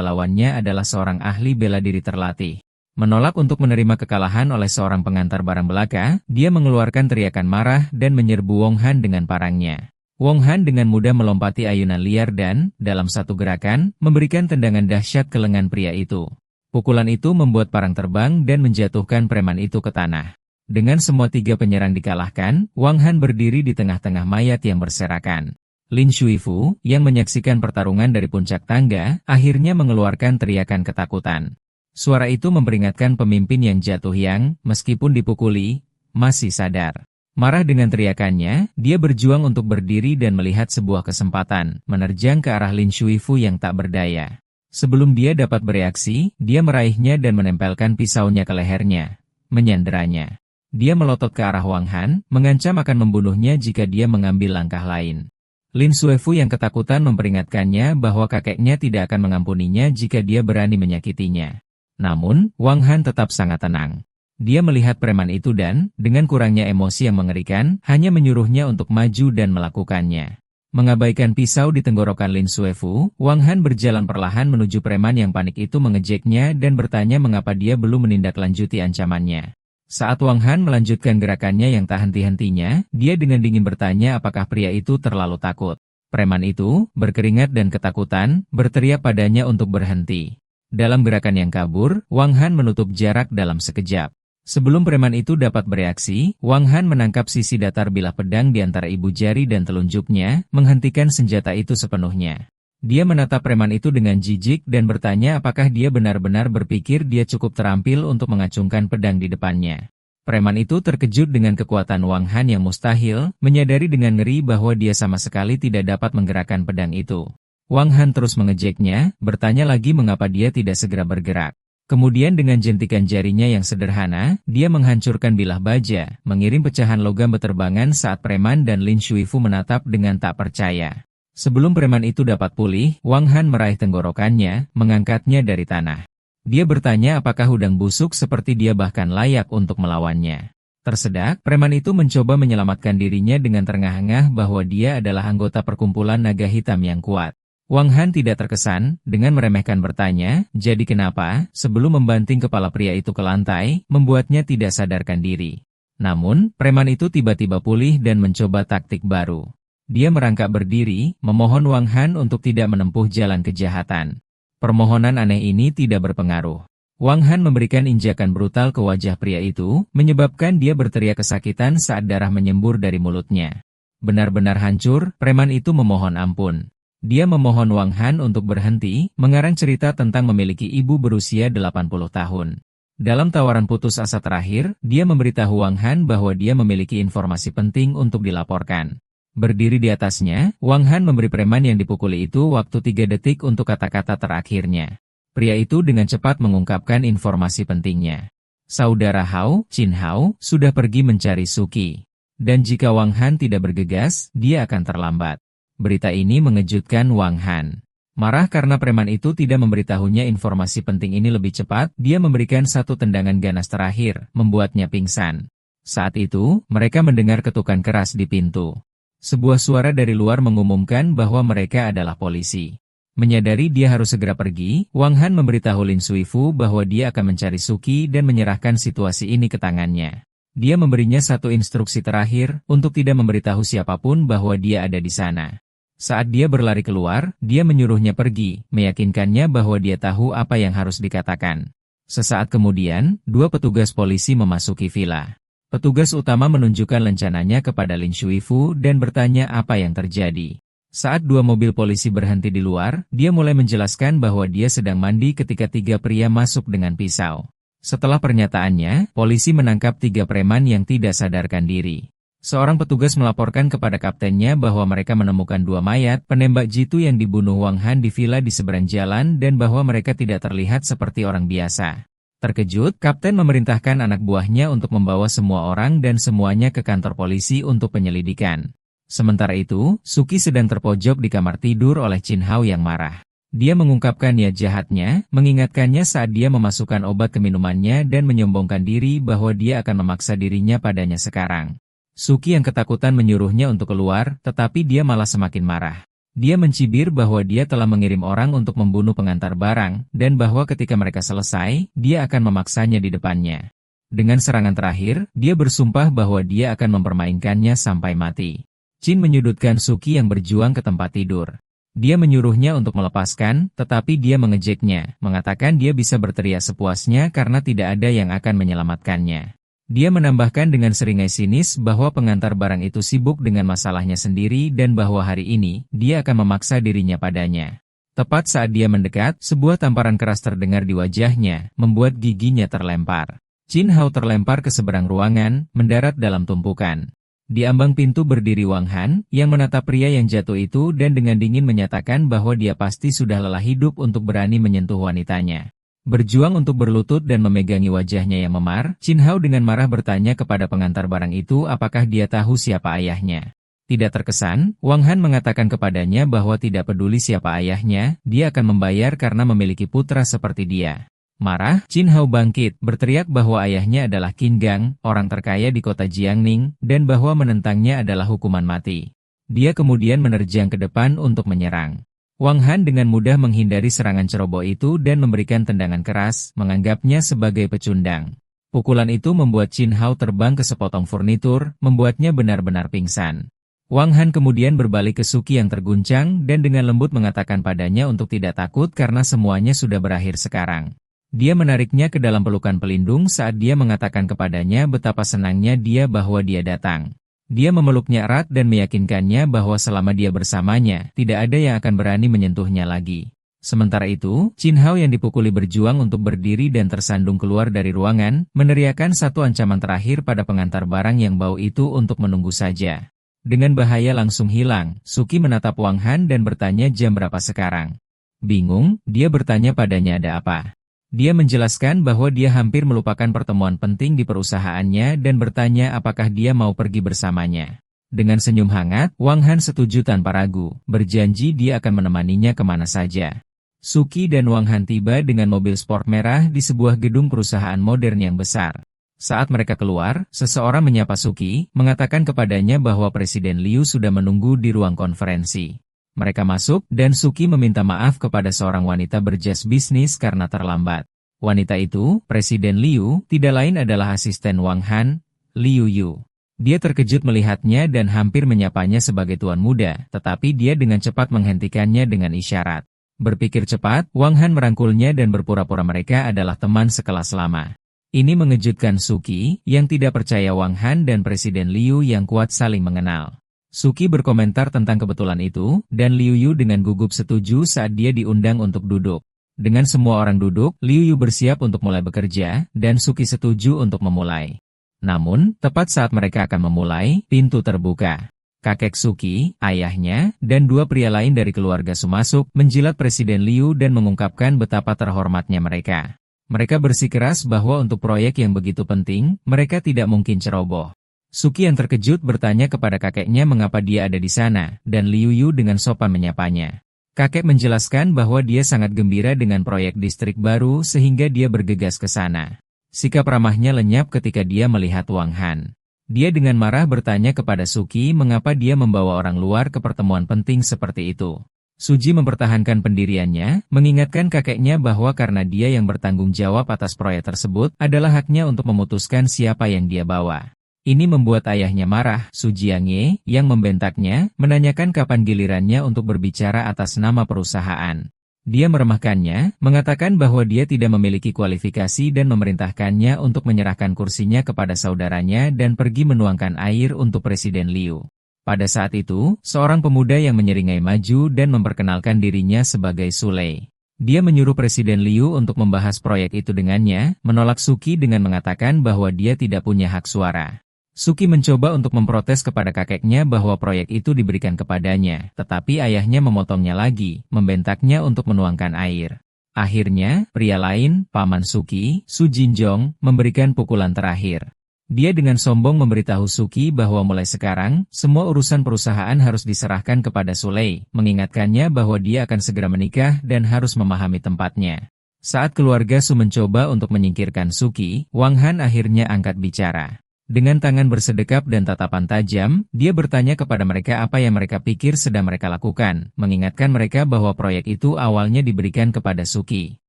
[SPEAKER 1] lawannya adalah seorang ahli bela diri terlatih. Menolak untuk menerima kekalahan oleh seorang pengantar barang belaka, dia mengeluarkan teriakan marah dan menyerbu Wang Han dengan parangnya. Wang Han dengan mudah melompati ayunan liar dan, dalam satu gerakan, memberikan tendangan dahsyat ke lengan pria itu. Pukulan itu membuat parang terbang dan menjatuhkan preman itu ke tanah. Dengan semua 3 penyerang dikalahkan, Wang Han berdiri di tengah-tengah mayat yang berserakan. Lin Shuifu, yang menyaksikan pertarungan dari puncak tangga, akhirnya mengeluarkan teriakan ketakutan. Suara itu memperingatkan pemimpin yang jatuh yang, meskipun dipukuli, masih sadar. Marah dengan teriakannya, dia berjuang untuk berdiri dan melihat sebuah kesempatan, menerjang ke arah Lin Shuifu yang tak berdaya. Sebelum dia dapat bereaksi, dia meraihnya dan menempelkan pisaunya ke lehernya, menyanderanya. Dia melotot ke arah Wang Han, mengancam akan membunuhnya jika dia mengambil langkah lain. Lin Shuifu yang ketakutan memperingatkannya bahwa kakeknya tidak akan mengampuninya jika dia berani menyakitinya. Namun, Wang Han tetap sangat tenang. Dia melihat preman itu dan, dengan kurangnya emosi yang mengerikan, hanya menyuruhnya untuk maju dan melakukannya. Mengabaikan pisau di tenggorokan Lin Suefu, Wang Han berjalan perlahan menuju preman yang panik itu mengejeknya dan bertanya mengapa dia belum menindaklanjuti ancamannya. Saat Wang Han melanjutkan gerakannya yang tak henti-hentinya, dia dengan dingin bertanya apakah pria itu terlalu takut. Preman itu, berkeringat dan ketakutan, berteriak padanya untuk berhenti. Dalam gerakan yang kabur, Wang Han menutup jarak dalam sekejap. Sebelum preman itu dapat bereaksi, Wang Han menangkap sisi datar bilah pedang di antara ibu jari dan telunjuknya, menghentikan senjata itu sepenuhnya. Dia menatap preman itu dengan jijik dan bertanya apakah dia benar-benar berpikir dia cukup terampil untuk mengacungkan pedang di depannya. Preman itu terkejut dengan kekuatan Wang Han yang mustahil, menyadari dengan ngeri bahwa dia sama sekali tidak dapat menggerakkan pedang itu. Wang Han terus mengejeknya, bertanya lagi mengapa dia tidak segera bergerak. Kemudian dengan jentikan jarinya yang sederhana, dia menghancurkan bilah baja, mengirim pecahan logam beterbangan saat preman dan Lin Shuifu menatap dengan tak percaya. Sebelum preman itu dapat pulih, Wang Han meraih tenggorokannya, mengangkatnya dari tanah. Dia bertanya apakah udang busuk seperti dia bahkan layak untuk melawannya. Tersedak, preman itu mencoba menyelamatkan dirinya dengan terengah-engah bahwa dia adalah anggota perkumpulan naga hitam yang kuat. Wang Han tidak terkesan, dengan meremehkan bertanya, jadi kenapa, sebelum membanting kepala pria itu ke lantai, membuatnya tidak sadarkan diri. Namun, preman itu tiba-tiba pulih dan mencoba taktik baru. Dia merangkak berdiri, memohon Wang Han untuk tidak menempuh jalan kejahatan. Permohonan aneh ini tidak berpengaruh. Wang Han memberikan injakan brutal ke wajah pria itu, menyebabkan dia berteriak kesakitan saat darah menyembur dari mulutnya. Benar-benar hancur, preman itu memohon ampun. Dia memohon Wang Han untuk berhenti, mengarang cerita tentang memiliki ibu berusia 80 tahun. Dalam tawaran putus asa terakhir, dia memberitahu Wang Han bahwa dia memiliki informasi penting untuk dilaporkan. Berdiri di atasnya, Wang Han memberi preman yang dipukuli itu waktu 3 detik untuk kata-kata terakhirnya. Pria itu dengan cepat mengungkapkan informasi pentingnya. Saudara Hao, Qin Hao, sudah pergi mencari Suki. Dan jika Wang Han tidak bergegas, dia akan terlambat. Berita ini mengejutkan Wang Han. Marah karena preman itu tidak memberitahunya informasi penting ini lebih cepat, dia memberikan satu tendangan ganas terakhir, membuatnya pingsan. Saat itu, mereka mendengar ketukan keras di pintu. Sebuah suara dari luar mengumumkan bahwa mereka adalah polisi. Menyadari dia harus segera pergi, Wang Han memberitahu Lin Shuifu bahwa dia akan mencari Suki dan menyerahkan situasi ini ke tangannya. Dia memberinya satu instruksi terakhir, untuk tidak memberitahu siapapun bahwa dia ada di sana. Saat dia berlari keluar, dia menyuruhnya pergi, meyakinkannya bahwa dia tahu apa yang harus dikatakan. Sesaat kemudian, 2 petugas polisi memasuki villa. Petugas utama menunjukkan rencananya kepada Lin Shuifu dan bertanya apa yang terjadi. Saat 2 mobil polisi berhenti di luar, dia mulai menjelaskan bahwa dia sedang mandi ketika 3 pria masuk dengan pisau. Setelah pernyataannya, polisi menangkap 3 preman yang tidak sadarkan diri. Seorang petugas melaporkan kepada kaptennya bahwa mereka menemukan 2 mayat penembak jitu yang dibunuh Wang Han di villa di seberang jalan dan bahwa mereka tidak terlihat seperti orang biasa. Terkejut, kapten memerintahkan anak buahnya untuk membawa semua orang dan semuanya ke kantor polisi untuk penyelidikan. Sementara itu, Suki sedang terpojok di kamar tidur oleh Qin Hao yang marah. Dia mengungkapkan niat jahatnya, mengingatkannya saat dia memasukkan obat ke minumannya dan menyombongkan diri bahwa dia akan memaksa dirinya padanya sekarang. Suki yang ketakutan menyuruhnya untuk keluar, tetapi dia malah semakin marah. Dia mencibir bahwa dia telah mengirim orang untuk membunuh pengantar barang, dan bahwa ketika mereka selesai, dia akan memaksanya di depannya. Dengan serangan terakhir, dia bersumpah bahwa dia akan mempermainkannya sampai mati. Qin menyudutkan Suki yang berjuang ke tempat tidur. Dia menyuruhnya untuk melepaskan, tetapi dia mengejeknya, mengatakan dia bisa berteriak sepuasnya karena tidak ada yang akan menyelamatkannya. Dia menambahkan dengan seringai sinis bahwa pengantar barang itu sibuk dengan masalahnya sendiri dan bahwa hari ini, dia akan memaksa dirinya padanya. Tepat saat dia mendekat, sebuah tamparan keras terdengar di wajahnya, membuat giginya terlempar. Qin Hao terlempar ke seberang ruangan, mendarat dalam tumpukan. Di ambang pintu berdiri Wang Han, yang menatap pria yang jatuh itu dan dengan dingin menyatakan bahwa dia pasti sudah lelah hidup untuk berani menyentuh wanitanya. Berjuang untuk berlutut dan memegangi wajahnya yang memar, Qin Hao dengan marah bertanya kepada pengantar barang itu apakah dia tahu siapa ayahnya. Tidak terkesan, Wang Han mengatakan kepadanya bahwa tidak peduli siapa ayahnya, dia akan membayar karena memiliki putra seperti dia. Marah, Qin Hao bangkit, berteriak bahwa ayahnya adalah Qin Gang, orang terkaya di kota Jiangning, dan bahwa menentangnya adalah hukuman mati. Dia kemudian menerjang ke depan untuk menyerang. Wang Han dengan mudah menghindari serangan ceroboh itu dan memberikan tendangan keras, menganggapnya sebagai pecundang. Pukulan itu membuat Qin Hao terbang ke sepotong furnitur, membuatnya benar-benar pingsan. Wang Han kemudian berbalik ke Suki yang terguncang dan dengan lembut mengatakan padanya untuk tidak takut karena semuanya sudah berakhir sekarang. Dia menariknya ke dalam pelukan pelindung saat dia mengatakan kepadanya betapa senangnya dia bahwa dia datang. Dia memeluknya erat dan meyakinkannya bahwa selama dia bersamanya, tidak ada yang akan berani menyentuhnya lagi. Sementara itu, Qin Hao yang dipukuli berjuang untuk berdiri dan tersandung keluar dari ruangan, meneriakkan satu ancaman terakhir pada pengantar barang yang bau itu untuk menunggu saja. Dengan bahaya langsung hilang, Suki menatap Wang Han dan bertanya jam berapa sekarang. Bingung, dia bertanya padanya ada apa. Dia menjelaskan bahwa dia hampir melupakan pertemuan penting di perusahaannya dan bertanya apakah dia mau pergi bersamanya. Dengan senyum hangat, Wang Han setuju tanpa ragu, berjanji dia akan menemaninya kemana saja. Suki dan Wang Han tiba dengan mobil sport merah di sebuah gedung perusahaan modern yang besar. Saat mereka keluar, seseorang menyapa Suki, mengatakan kepadanya bahwa Presiden Liu sudah menunggu di ruang konferensi. Mereka masuk, dan Suki meminta maaf kepada seorang wanita berjas bisnis karena terlambat. Wanita itu, Presiden Liu, tidak lain adalah asisten Wang Han, Liu Yu. Dia terkejut melihatnya dan hampir menyapanya sebagai tuan muda, tetapi dia dengan cepat menghentikannya dengan isyarat. Berpikir cepat, Wang Han merangkulnya dan berpura-pura mereka adalah teman sekelas lama. Ini mengejutkan Suki, yang tidak percaya Wang Han dan Presiden Liu yang kuat saling mengenal. Suki berkomentar tentang kebetulan itu, dan Liu Yu dengan gugup setuju saat dia diundang untuk duduk. Dengan semua orang duduk, Liu Yu bersiap untuk mulai bekerja, dan Suki setuju untuk memulai. Namun, tepat saat mereka akan memulai, pintu terbuka. Kakek Suki, ayahnya, dan dua pria lain dari keluarga Su masuk, menjilat Presiden Liu dan mengungkapkan betapa terhormatnya mereka. Mereka bersikeras bahwa untuk proyek yang begitu penting, mereka tidak mungkin ceroboh. Suki yang terkejut bertanya kepada kakeknya mengapa dia ada di sana, dan Liu Yu dengan sopan menyapanya. Kakek menjelaskan bahwa dia sangat gembira dengan proyek distrik baru sehingga dia bergegas ke sana. Sikap ramahnya lenyap ketika dia melihat Wang Han. Dia dengan marah bertanya kepada Suki mengapa dia membawa orang luar ke pertemuan penting seperti itu. Suji mempertahankan pendiriannya, mengingatkan kakeknya bahwa karena dia yang bertanggung jawab atas proyek tersebut, adalah haknya untuk memutuskan siapa yang dia bawa. Ini membuat ayahnya marah, Su Jiangye, yang membentaknya, menanyakan kapan gilirannya untuk berbicara atas nama perusahaan. Dia meremehkannya, mengatakan bahwa dia tidak memiliki kualifikasi dan memerintahkannya untuk menyerahkan kursinya kepada saudaranya dan pergi menuangkan air untuk Presiden Liu. Pada saat itu, seorang pemuda yang menyeringai maju dan memperkenalkan dirinya sebagai Sulei. Dia menyuruh Presiden Liu untuk membahas proyek itu dengannya, menolak Suki dengan mengatakan bahwa dia tidak punya hak suara. Suki mencoba untuk memprotes kepada kakeknya bahwa proyek itu diberikan kepadanya, tetapi ayahnya memotongnya lagi, membentaknya untuk menuangkan air. Akhirnya, pria lain, Paman Suki, Su Jinjong, memberikan pukulan terakhir. Dia dengan sombong memberitahu Suki bahwa mulai sekarang, semua urusan perusahaan harus diserahkan kepada Sulei, mengingatkannya bahwa dia akan segera menikah dan harus memahami tempatnya. Saat keluarga Su mencoba untuk menyingkirkan Suki, Wang Han akhirnya angkat bicara. Dengan tangan bersedekap dan tatapan tajam, dia bertanya kepada mereka apa yang mereka pikir sedang mereka lakukan, mengingatkan mereka bahwa proyek itu awalnya diberikan kepada Suki.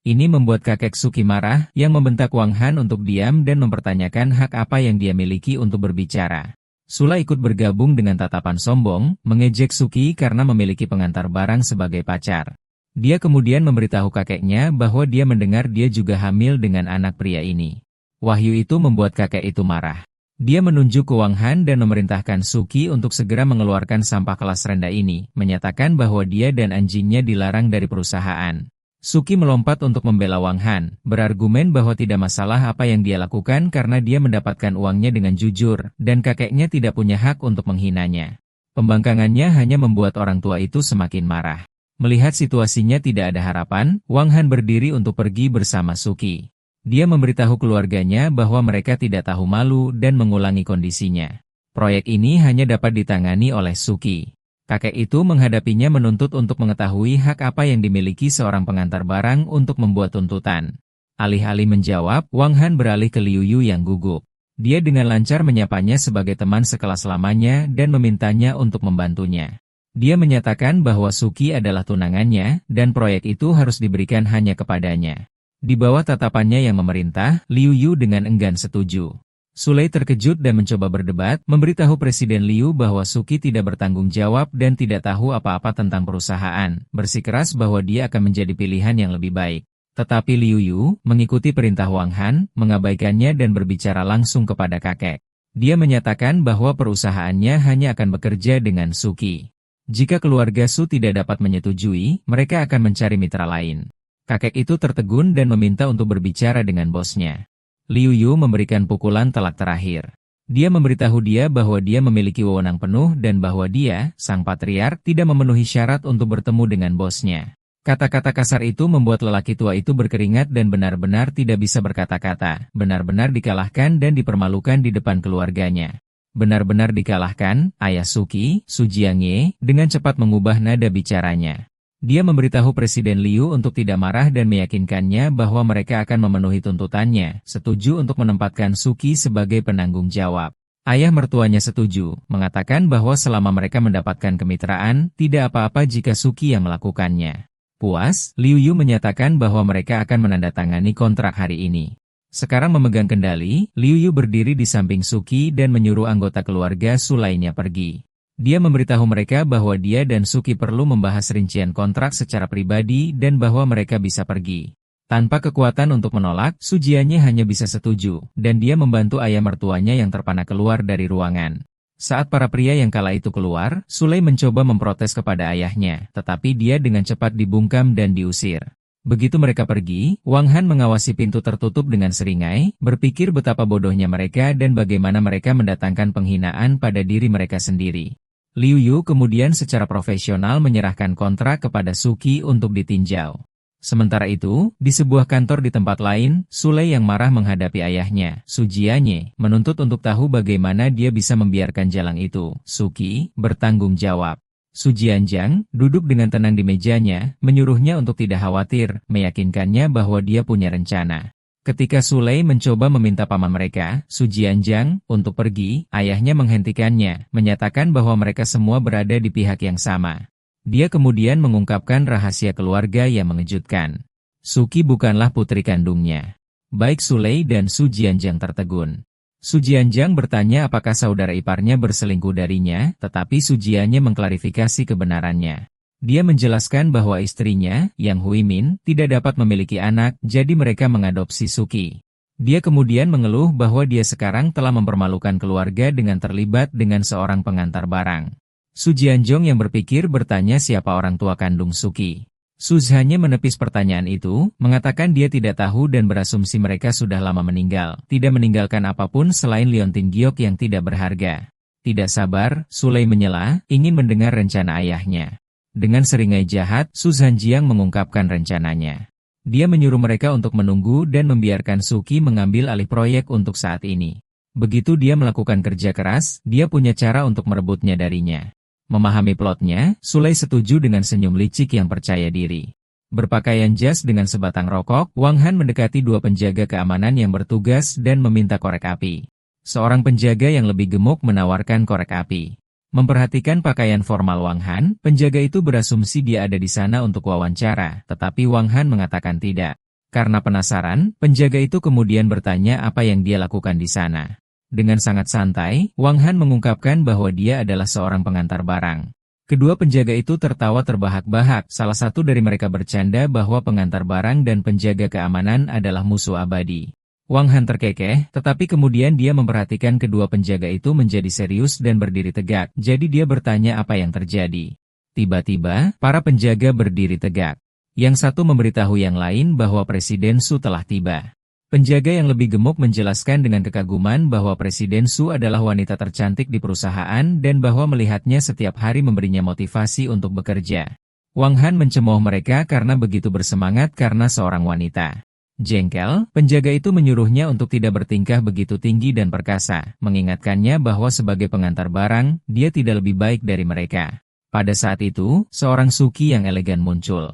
[SPEAKER 1] Ini membuat kakek Suki marah, yang membentak Wang Han untuk diam dan mempertanyakan hak apa yang dia miliki untuk berbicara. Sula ikut bergabung dengan tatapan sombong, mengejek Suki karena memiliki pengantar barang sebagai pacar. Dia kemudian memberitahu kakeknya bahwa dia mendengar dia juga hamil dengan anak pria ini. Wahyu itu membuat kakek itu marah. Dia menunjuk ke Wang Han dan memerintahkan Suki untuk segera mengeluarkan sampah kelas rendah ini, menyatakan bahwa dia dan anjingnya dilarang dari perusahaan. Suki melompat untuk membela Wang Han, berargumen bahwa tidak masalah apa yang dia lakukan karena dia mendapatkan uangnya dengan jujur, dan kakeknya tidak punya hak untuk menghinanya. Pembangkangannya hanya membuat orang tua itu semakin marah. Melihat situasinya tidak ada harapan, Wang Han berdiri untuk pergi bersama Suki. Dia memberitahu keluarganya bahwa mereka tidak tahu malu dan mengulangi kondisinya. Proyek ini hanya dapat ditangani oleh Suki. Kakek itu menghadapinya menuntut untuk mengetahui hak apa yang dimiliki seorang pengantar barang untuk membuat tuntutan. Alih-alih menjawab, Wang Han beralih ke Liu Yu yang gugup. Dia dengan lancar menyapanya sebagai teman sekelas lamanya dan memintanya untuk membantunya. Dia menyatakan bahwa Suki adalah tunangannya, dan proyek itu harus diberikan hanya kepadanya. Di bawah tatapannya yang memerintah, Liu Yu dengan enggan setuju. Sulei terkejut dan mencoba berdebat, memberitahu Presiden Liu bahwa Suki tidak bertanggung jawab dan tidak tahu apa-apa tentang perusahaan, bersikeras bahwa dia akan menjadi pilihan yang lebih baik. Tetapi Liu Yu mengikuti perintah Wang Han, mengabaikannya dan berbicara langsung kepada kakek. Dia menyatakan bahwa perusahaannya hanya akan bekerja dengan Suki. Jika keluarga Su tidak dapat menyetujui, mereka akan mencari mitra lain. Kakek itu tertegun dan meminta untuk berbicara dengan bosnya. Liu Yu memberikan pukulan telak terakhir. Dia memberitahu dia bahwa dia memiliki wewenang penuh dan bahwa dia, sang patriark, tidak memenuhi syarat untuk bertemu dengan bosnya. Kata-kata kasar itu membuat lelaki tua itu berkeringat dan benar-benar tidak bisa berkata-kata, benar-benar dikalahkan dan dipermalukan di depan keluarganya. Benar-benar dikalahkan, ayah Suki, Su Jiangye, dengan cepat mengubah nada bicaranya. Dia memberitahu Presiden Liu untuk tidak marah dan meyakinkannya bahwa mereka akan memenuhi tuntutannya, setuju untuk menempatkan Suki sebagai penanggung jawab. Ayah mertuanya setuju, mengatakan bahwa selama mereka mendapatkan kemitraan, tidak apa-apa jika Suki yang melakukannya. Puas, Liu Yu menyatakan bahwa mereka akan menandatangani kontrak hari ini. Sekarang memegang kendali, Liu Yu berdiri di samping Suki dan menyuruh anggota keluarga Su lainnya pergi. Dia memberitahu mereka bahwa dia dan Suki perlu membahas rincian kontrak secara pribadi dan bahwa mereka bisa pergi. Tanpa kekuatan untuk menolak, Su Jianye hanya bisa setuju, dan dia membantu ayah mertuanya yang terpana keluar dari ruangan. Saat para pria yang kala itu keluar, Sulei mencoba memprotes kepada ayahnya, tetapi dia dengan cepat dibungkam dan diusir. Begitu mereka pergi, Wang Han mengawasi pintu tertutup dengan seringai, berpikir betapa bodohnya mereka dan bagaimana mereka mendatangkan penghinaan pada diri mereka sendiri. Liu Yu kemudian secara profesional menyerahkan kontrak kepada Suki untuk ditinjau. Sementara itu, di sebuah kantor di tempat lain, Sulei yang marah menghadapi ayahnya, Su Jianye, menuntut untuk tahu bagaimana dia bisa membiarkan jalan itu. Suki bertanggung jawab. Su Jianjiang duduk dengan tenang di mejanya, menyuruhnya untuk tidak khawatir, meyakinkannya bahwa dia punya rencana. Ketika Sulei mencoba meminta paman mereka, Su Jianjiang, untuk pergi, ayahnya menghentikannya, menyatakan bahwa mereka semua berada di pihak yang sama. Dia kemudian mengungkapkan rahasia keluarga yang mengejutkan. Suki bukanlah putri kandungnya. Baik Sulei dan Su Jianjiang tertegun. Su Jianjiang bertanya apakah saudara iparnya berselingkuh darinya, tetapi Su Jianye mengklarifikasi kebenarannya. Dia menjelaskan bahwa istrinya, Yang Huimin, tidak dapat memiliki anak, jadi mereka mengadopsi Suki. Dia kemudian mengeluh bahwa dia sekarang telah mempermalukan keluarga dengan terlibat dengan seorang pengantar barang. Su Jianzhong yang berpikir bertanya siapa orang tua kandung Suki. Su hanya menepis pertanyaan itu, mengatakan dia tidak tahu dan berasumsi mereka sudah lama meninggal, tidak meninggalkan apapun selain liontin giok yang tidak berharga. Tidak sabar, Sulei menyela, ingin mendengar rencana ayahnya. Dengan seringai jahat, Su Zhanjiang mengungkapkan rencananya. Dia menyuruh mereka untuk menunggu dan membiarkan Suki mengambil alih proyek untuk saat ini. Begitu dia melakukan kerja keras, dia punya cara untuk merebutnya darinya. Memahami plotnya, Sulei setuju dengan senyum licik yang percaya diri. Berpakaian jas dengan sebatang rokok, Wang Han mendekati dua penjaga keamanan yang bertugas dan meminta korek api. Seorang penjaga yang lebih gemuk menawarkan korek api. Memperhatikan pakaian formal Wang Han, penjaga itu berasumsi dia ada di sana untuk wawancara, tetapi Wang Han mengatakan tidak. Karena penasaran, penjaga itu kemudian bertanya apa yang dia lakukan di sana. Dengan sangat santai, Wang Han mengungkapkan bahwa dia adalah seorang pengantar barang. Kedua penjaga itu tertawa terbahak-bahak, salah satu dari mereka bercanda bahwa pengantar barang dan penjaga keamanan adalah musuh abadi. Wang Han terkekeh, tetapi kemudian dia memperhatikan kedua penjaga itu menjadi serius dan berdiri tegak, jadi dia bertanya apa yang terjadi. Tiba-tiba, para penjaga berdiri tegak. Yang satu memberitahu yang lain bahwa Presiden Su telah tiba. Penjaga yang lebih gemuk menjelaskan dengan kekaguman bahwa Presiden Su adalah wanita tercantik di perusahaan dan bahwa melihatnya setiap hari memberinya motivasi untuk bekerja. Wang Han mencemooh mereka karena begitu bersemangat karena seorang wanita. Jengkel, penjaga itu menyuruhnya untuk tidak bertingkah begitu tinggi dan perkasa, mengingatkannya bahwa sebagai pengantar barang, dia tidak lebih baik dari mereka. Pada saat itu, seorang Suki yang elegan muncul.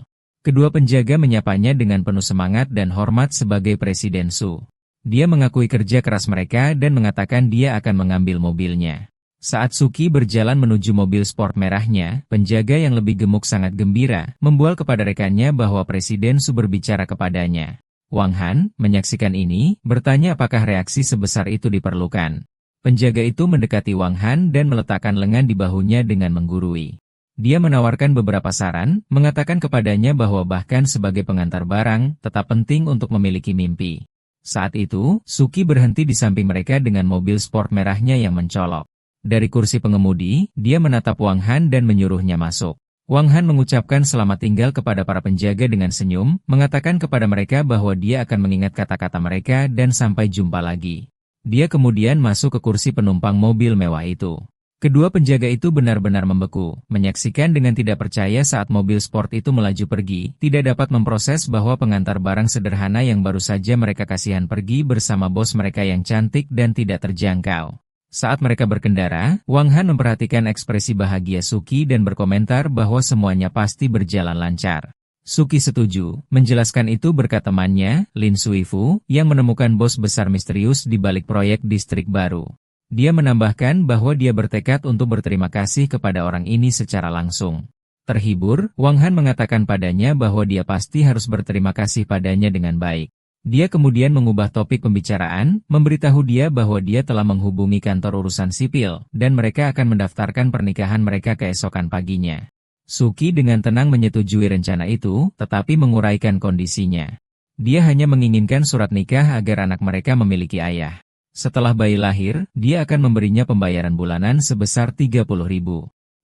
[SPEAKER 1] Kedua penjaga menyapanya dengan penuh semangat dan hormat sebagai Presiden Su. Dia mengakui kerja keras mereka dan mengatakan dia akan mengambil mobilnya. Saat Suki berjalan menuju mobil sport merahnya, penjaga yang lebih gemuk sangat gembira, membual kepada rekannya bahwa Presiden Su berbicara kepadanya. Wang Han, menyaksikan ini, bertanya apakah reaksi sebesar itu diperlukan. Penjaga itu mendekati Wang Han dan meletakkan lengan di bahunya dengan menggurui. Dia menawarkan beberapa saran, mengatakan kepadanya bahwa bahkan sebagai pengantar barang, tetap penting untuk memiliki mimpi. Saat itu, Suki berhenti di samping mereka dengan mobil sport merahnya yang mencolok. Dari kursi pengemudi, dia menatap Wang Han dan menyuruhnya masuk. Wang Han mengucapkan selamat tinggal kepada para penjaga dengan senyum, mengatakan kepada mereka bahwa dia akan mengingat kata-kata mereka dan sampai jumpa lagi. Dia kemudian masuk ke kursi penumpang mobil mewah itu. Kedua penjaga itu benar-benar membeku, menyaksikan dengan tidak percaya saat mobil sport itu melaju pergi, tidak dapat memproses bahwa pengantar barang sederhana yang baru saja mereka kasihan pergi bersama bos mereka yang cantik dan tidak terjangkau. Saat mereka berkendara, Wang Han memperhatikan ekspresi bahagia Suki dan berkomentar bahwa semuanya pasti berjalan lancar. Suki setuju, menjelaskan itu berkat temannya, Lin Suifu, yang menemukan bos besar misterius di balik proyek distrik baru. Dia menambahkan bahwa dia bertekad untuk berterima kasih kepada orang ini secara langsung. Terhibur, Wang Han mengatakan padanya bahwa dia pasti harus berterima kasih padanya dengan baik. Dia kemudian mengubah topik pembicaraan, memberitahu dia bahwa dia telah menghubungi kantor urusan sipil, dan mereka akan mendaftarkan pernikahan mereka keesokan paginya. Suki dengan tenang menyetujui rencana itu, tetapi menguraikan kondisinya. Dia hanya menginginkan surat nikah agar anak mereka memiliki ayah. Setelah bayi lahir, dia akan memberinya pembayaran bulanan sebesar 30.000.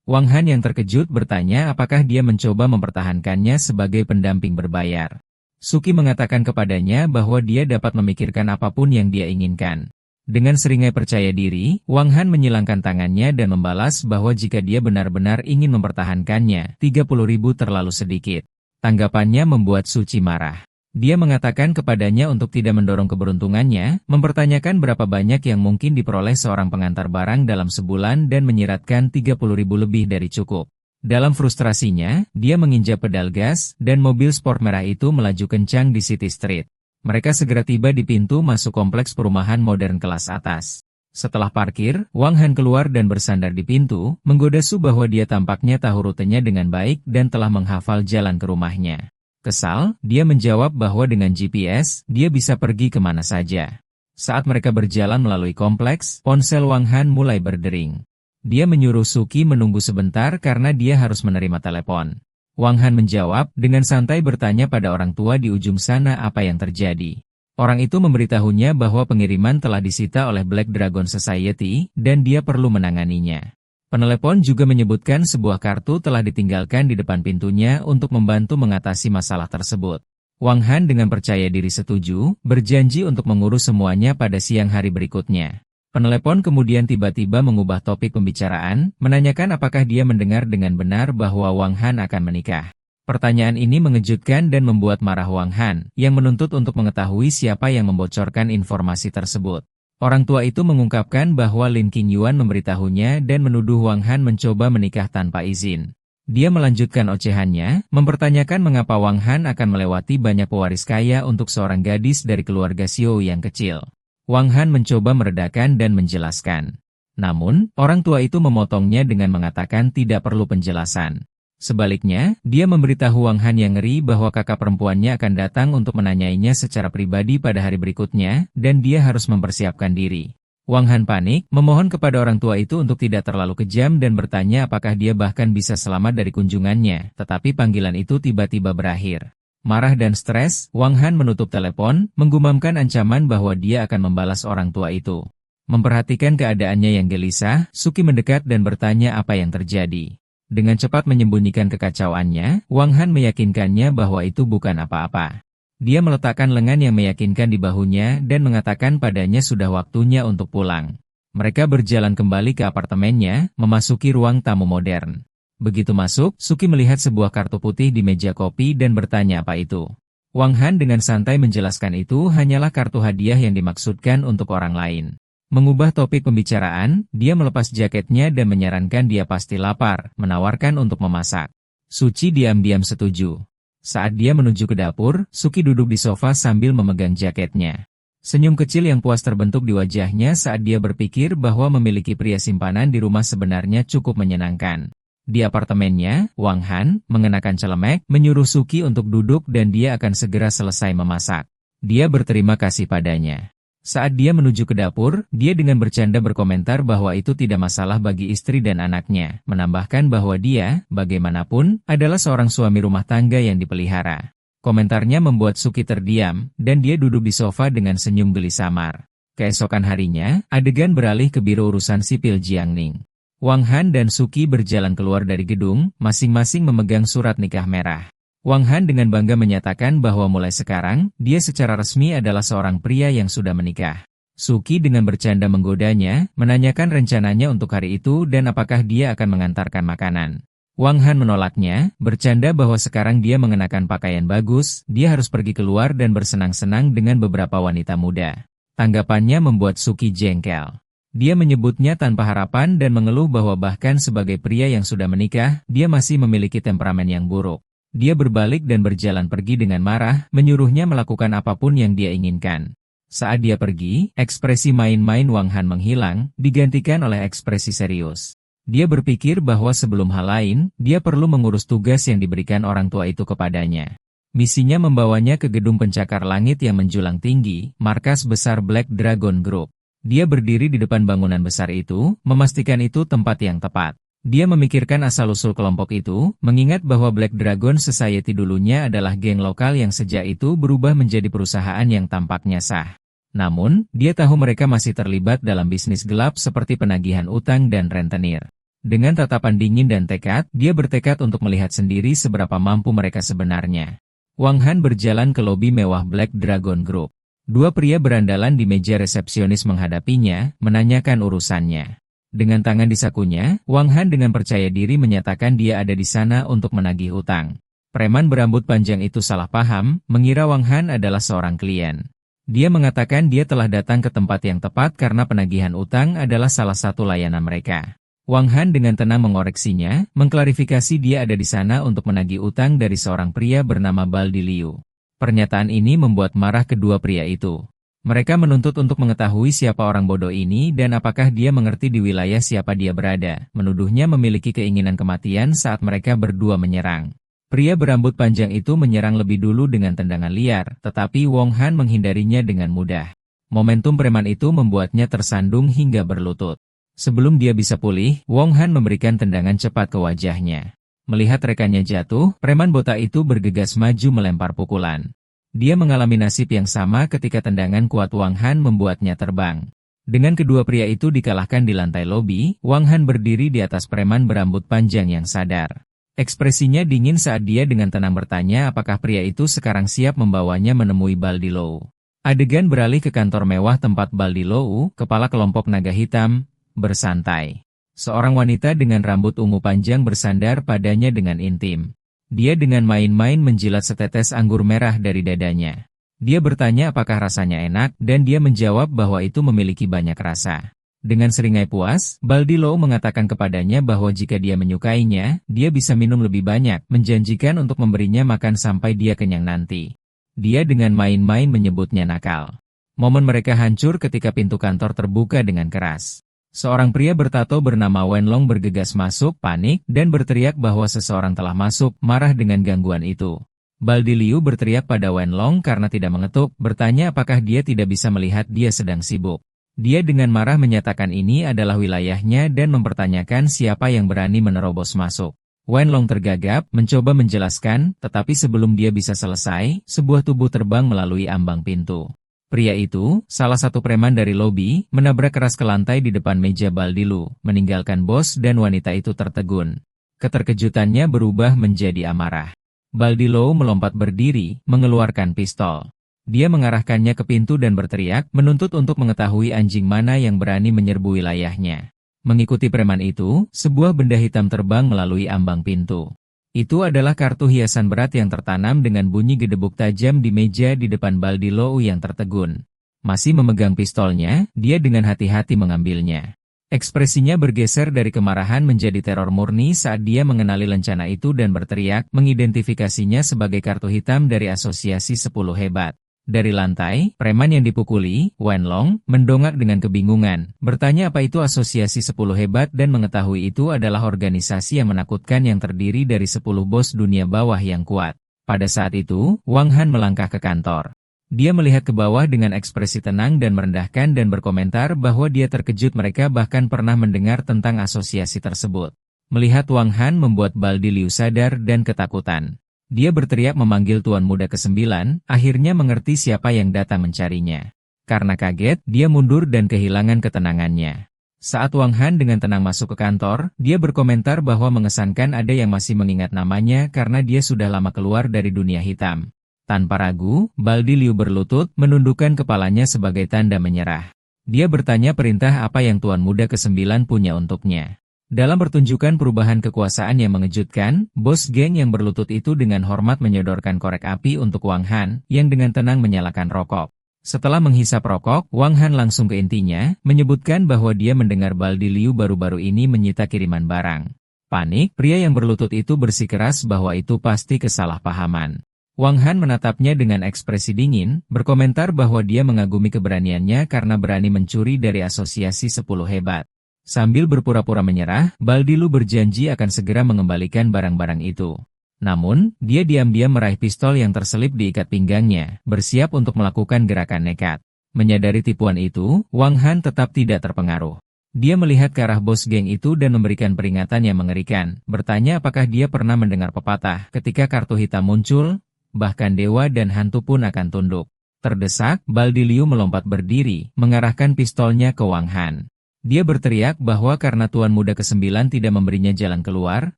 [SPEAKER 1] Wang Han yang terkejut bertanya apakah dia mencoba mempertahankannya sebagai pendamping berbayar. Suki mengatakan kepadanya bahwa dia dapat memikirkan apapun yang dia inginkan. Dengan seringai percaya diri, Wang Han menyilangkan tangannya dan membalas bahwa jika dia benar-benar ingin mempertahankannya, 30.000 terlalu sedikit. Tanggapannya membuat Suci marah. Dia mengatakan kepadanya untuk tidak mendorong keberuntungannya, mempertanyakan berapa banyak yang mungkin diperoleh seorang pengantar barang dalam sebulan dan menyiratkan 30.000 lebih dari cukup. Dalam frustrasinya, dia menginjak pedal gas, dan mobil sport merah itu melaju kencang di City Street. Mereka segera tiba di pintu masuk kompleks perumahan modern kelas atas. Setelah parkir, Wang Han keluar dan bersandar di pintu, menggoda Su bahwa dia tampaknya tahu rutenya dengan baik dan telah menghafal jalan ke rumahnya. Kesal, dia menjawab bahwa dengan GPS, dia bisa pergi kemana saja. Saat mereka berjalan melalui kompleks, ponsel Wang Han mulai berdering. Dia menyuruh Suki menunggu sebentar karena dia harus menerima telepon. Wang Han menjawab, dengan santai bertanya pada orang tua di ujung sana apa yang terjadi. Orang itu memberitahunya bahwa pengiriman telah disita oleh Black Dragon Society, dan dia perlu menanganinya. Penelepon juga menyebutkan sebuah kartu telah ditinggalkan di depan pintunya untuk membantu mengatasi masalah tersebut. Wang Han dengan percaya diri setuju, berjanji untuk mengurus semuanya pada siang hari berikutnya. Penelepon kemudian tiba-tiba mengubah topik pembicaraan, menanyakan apakah dia mendengar dengan benar bahwa Wang Han akan menikah. Pertanyaan ini mengejutkan dan membuat marah Wang Han, yang menuntut untuk mengetahui siapa yang membocorkan informasi tersebut. Orang tua itu mengungkapkan bahwa Lin Qingyuan memberitahunya dan menuduh Wang Han mencoba menikah tanpa izin. Dia melanjutkan ocehannya, mempertanyakan mengapa Wang Han akan melewati banyak pewaris kaya untuk seorang gadis dari keluarga Xiao yang kecil. Wang Han mencoba meredakan dan menjelaskan. Namun, orang tua itu memotongnya dengan mengatakan tidak perlu penjelasan. Sebaliknya, dia memberitahu Wang Han yang ngeri bahwa kakak perempuannya akan datang untuk menanyainya secara pribadi pada hari berikutnya, dan dia harus mempersiapkan diri. Wang Han panik, memohon kepada orang tua itu untuk tidak terlalu kejam dan bertanya apakah dia bahkan bisa selamat dari kunjungannya, tetapi panggilan itu tiba-tiba berakhir. Marah dan stres, Wang Han menutup telepon, menggumamkan ancaman bahwa dia akan membalas orang tua itu. Memperhatikan keadaannya yang gelisah, Suki mendekat dan bertanya apa yang terjadi. Dengan cepat menyembunyikan kekacauannya, Wang Han meyakinkannya bahwa itu bukan apa-apa. Dia meletakkan lengan yang meyakinkan di bahunya dan mengatakan padanya sudah waktunya untuk pulang. Mereka berjalan kembali ke apartemennya, memasuki ruang tamu modern. Begitu masuk, Suki melihat sebuah kartu putih di meja kopi dan bertanya apa itu. Wang Han dengan santai menjelaskan itu hanyalah kartu hadiah yang dimaksudkan untuk orang lain. Mengubah topik pembicaraan, dia melepas jaketnya dan menyarankan dia pasti lapar, menawarkan untuk memasak. Suci diam-diam setuju. Saat dia menuju ke dapur, Suki duduk di sofa sambil memegang jaketnya. Senyum kecil yang puas terbentuk di wajahnya saat dia berpikir bahwa memiliki pria simpanan di rumah sebenarnya cukup menyenangkan. Di apartemennya, Wang Han, mengenakan celemek, menyuruh Suki untuk duduk dan dia akan segera selesai memasak. Dia berterima kasih padanya. Saat dia menuju ke dapur, dia dengan bercanda berkomentar bahwa itu tidak masalah bagi istri dan anaknya, menambahkan bahwa dia, bagaimanapun, adalah seorang suami rumah tangga yang dipelihara. Komentarnya membuat Suki terdiam, dan dia duduk di sofa dengan senyum geli samar. Keesokan harinya, adegan beralih ke biro urusan sipil Jiangning. Wang Han dan Suki berjalan keluar dari gedung, masing-masing memegang surat nikah merah. Wang Han dengan bangga menyatakan bahwa mulai sekarang, dia secara resmi adalah seorang pria yang sudah menikah. Suki dengan bercanda menggodanya, menanyakan rencananya untuk hari itu dan apakah dia akan mengantarkan makanan. Wang Han menolaknya, bercanda bahwa sekarang dia mengenakan pakaian bagus, dia harus pergi keluar dan bersenang-senang dengan beberapa wanita muda. Tanggapannya membuat Suki jengkel. Dia menyebutnya tanpa harapan dan mengeluh bahwa bahkan sebagai pria yang sudah menikah, dia masih memiliki temperamen yang buruk. Dia berbalik dan berjalan pergi dengan marah, menyuruhnya melakukan apapun yang dia inginkan. Saat dia pergi, ekspresi main-main Wang Han menghilang, digantikan oleh ekspresi serius. Dia berpikir bahwa sebelum hal lain, dia perlu mengurus tugas yang diberikan orang tua itu kepadanya. Misinya membawanya ke gedung pencakar langit yang menjulang tinggi, markas besar Black Dragon Group. Dia berdiri di depan bangunan besar itu, memastikan itu tempat yang tepat. Dia memikirkan asal-usul kelompok itu, mengingat bahwa Black Dragon Society dulunya adalah geng lokal yang sejak itu berubah menjadi perusahaan yang tampaknya sah. Namun, dia tahu mereka masih terlibat dalam bisnis gelap seperti penagihan utang dan rentenir. Dengan tatapan dingin dan tekad, dia bertekad untuk melihat sendiri seberapa mampu mereka sebenarnya. Wang Han berjalan ke lobi mewah Black Dragon Group. Dua pria berandalan di meja resepsionis menghadapinya, menanyakan urusannya. Dengan tangan di sakunya, Wang Han dengan percaya diri menyatakan dia ada di sana untuk menagih hutang. Preman berambut panjang itu salah paham, mengira Wang Han adalah seorang klien. Dia mengatakan dia telah datang ke tempat yang tepat karena penagihan utang adalah salah satu layanan mereka. Wang Han dengan tenang mengoreksinya, mengklarifikasi dia ada di sana untuk menagih utang dari seorang pria bernama Baldi Liu. Pernyataan ini membuat marah kedua pria itu. Mereka menuntut untuk mengetahui siapa orang bodoh ini dan apakah dia mengerti di wilayah siapa dia berada, menuduhnya memiliki keinginan kematian saat mereka berdua menyerang. Pria berambut panjang itu menyerang lebih dulu dengan tendangan liar, tetapi Wang Han menghindarinya dengan mudah. Momentum preman itu membuatnya tersandung hingga berlutut. Sebelum dia bisa pulih, Wang Han memberikan tendangan cepat ke wajahnya. Melihat rekannya jatuh, preman botak itu bergegas maju melempar pukulan. Dia mengalami nasib yang sama ketika tendangan kuat Wang Han membuatnya terbang. Dengan kedua pria itu dikalahkan di lantai lobi, Wang Han berdiri di atas preman berambut panjang yang sadar. Ekspresinya dingin saat dia dengan tenang bertanya apakah pria itu sekarang siap membawanya menemui Baldi Lou. Adegan beralih ke kantor mewah tempat Baldi Lou, kepala kelompok naga hitam, bersantai. Seorang wanita dengan rambut ungu panjang bersandar padanya dengan intim. Dia dengan main-main menjilat setetes anggur merah dari dadanya. Dia bertanya apakah rasanya enak, dan dia menjawab bahwa itu memiliki banyak rasa. Dengan seringai puas, Baldi Lou mengatakan kepadanya bahwa jika dia menyukainya, dia bisa minum lebih banyak, menjanjikan untuk memberinya makan sampai dia kenyang nanti. Dia dengan main-main menyebutnya nakal. Momen mereka hancur ketika pintu kantor terbuka dengan keras. Seorang pria bertato bernama Wenlong bergegas masuk, panik, dan berteriak bahwa seseorang telah masuk, marah dengan gangguan itu. Baldi Liu berteriak pada Wenlong karena tidak mengetuk, bertanya apakah dia tidak bisa melihat dia sedang sibuk. Dia dengan marah menyatakan ini adalah wilayahnya dan mempertanyakan siapa yang berani menerobos masuk. Wenlong tergagap, mencoba menjelaskan, tetapi sebelum dia bisa selesai, sebuah tubuh terbang melalui ambang pintu. Pria itu, salah satu preman dari lobi, menabrak keras ke lantai di depan meja Baldi Liu, meninggalkan bos dan wanita itu tertegun. Keterkejutannya berubah menjadi amarah. Baldi Liu melompat berdiri, mengeluarkan pistol. Dia mengarahkannya ke pintu dan berteriak, menuntut untuk mengetahui anjing mana yang berani menyerbu wilayahnya. Mengikuti preman itu, sebuah benda hitam terbang melalui ambang pintu. Itu adalah kartu hiasan berat yang tertanam dengan bunyi gedebuk tajam di meja di depan Baldi Liu yang tertegun. Masih memegang pistolnya, dia dengan hati-hati mengambilnya. Ekspresinya bergeser dari kemarahan menjadi teror murni saat dia mengenali lencana itu dan berteriak, mengidentifikasinya sebagai kartu hitam dari Asosiasi 10 Hebat. Dari lantai, preman yang dipukuli, Wenlong, mendongak dengan kebingungan, bertanya apa itu Asosiasi 10 Hebat dan mengetahui itu adalah organisasi yang menakutkan yang terdiri dari 10 bos dunia bawah yang kuat. Pada saat itu, Wang Han melangkah ke kantor. Dia melihat ke bawah dengan ekspresi tenang dan merendahkan dan berkomentar bahwa dia terkejut mereka bahkan pernah mendengar tentang asosiasi tersebut. Melihat Wang Han membuat Baldi Liu sadar dan ketakutan. Dia berteriak memanggil Tuan Muda ke-9, akhirnya mengerti siapa yang datang mencarinya. Karena kaget, dia mundur dan kehilangan ketenangannya. Saat Wang Han dengan tenang masuk ke kantor, dia berkomentar bahwa mengesankan ada yang masih mengingat namanya karena dia sudah lama keluar dari dunia hitam. Tanpa ragu, Baldi Liu berlutut, menundukkan kepalanya sebagai tanda menyerah. Dia bertanya perintah apa yang Tuan Muda ke-9 punya untuknya. Dalam pertunjukan perubahan kekuasaan yang mengejutkan, bos geng yang berlutut itu dengan hormat menyodorkan korek api untuk Wang Han, yang dengan tenang menyalakan rokok. Setelah menghisap rokok, Wang Han langsung ke intinya, menyebutkan bahwa dia mendengar Baldi Liu baru-baru ini menyita kiriman barang. Panik, pria yang berlutut itu bersikeras bahwa itu pasti kesalahpahaman. Wang Han menatapnya dengan ekspresi dingin, berkomentar bahwa dia mengagumi keberaniannya karena berani mencuri dari Asosiasi 10 Hebat. Sambil berpura-pura menyerah, Baldi Liu berjanji akan segera mengembalikan barang-barang itu. Namun, dia diam-diam meraih pistol yang terselip di ikat pinggangnya, bersiap untuk melakukan gerakan nekat. Menyadari tipuan itu, Wang Han tetap tidak terpengaruh. Dia melihat ke arah bos geng itu dan memberikan peringatan yang mengerikan, bertanya apakah dia pernah mendengar pepatah, ketika kartu hitam muncul, bahkan dewa dan hantu pun akan tunduk. Terdesak, Baldi Liu melompat berdiri, mengarahkan pistolnya ke Wang Han. Dia berteriak bahwa karena Tuan Muda ke-9 tidak memberinya jalan keluar,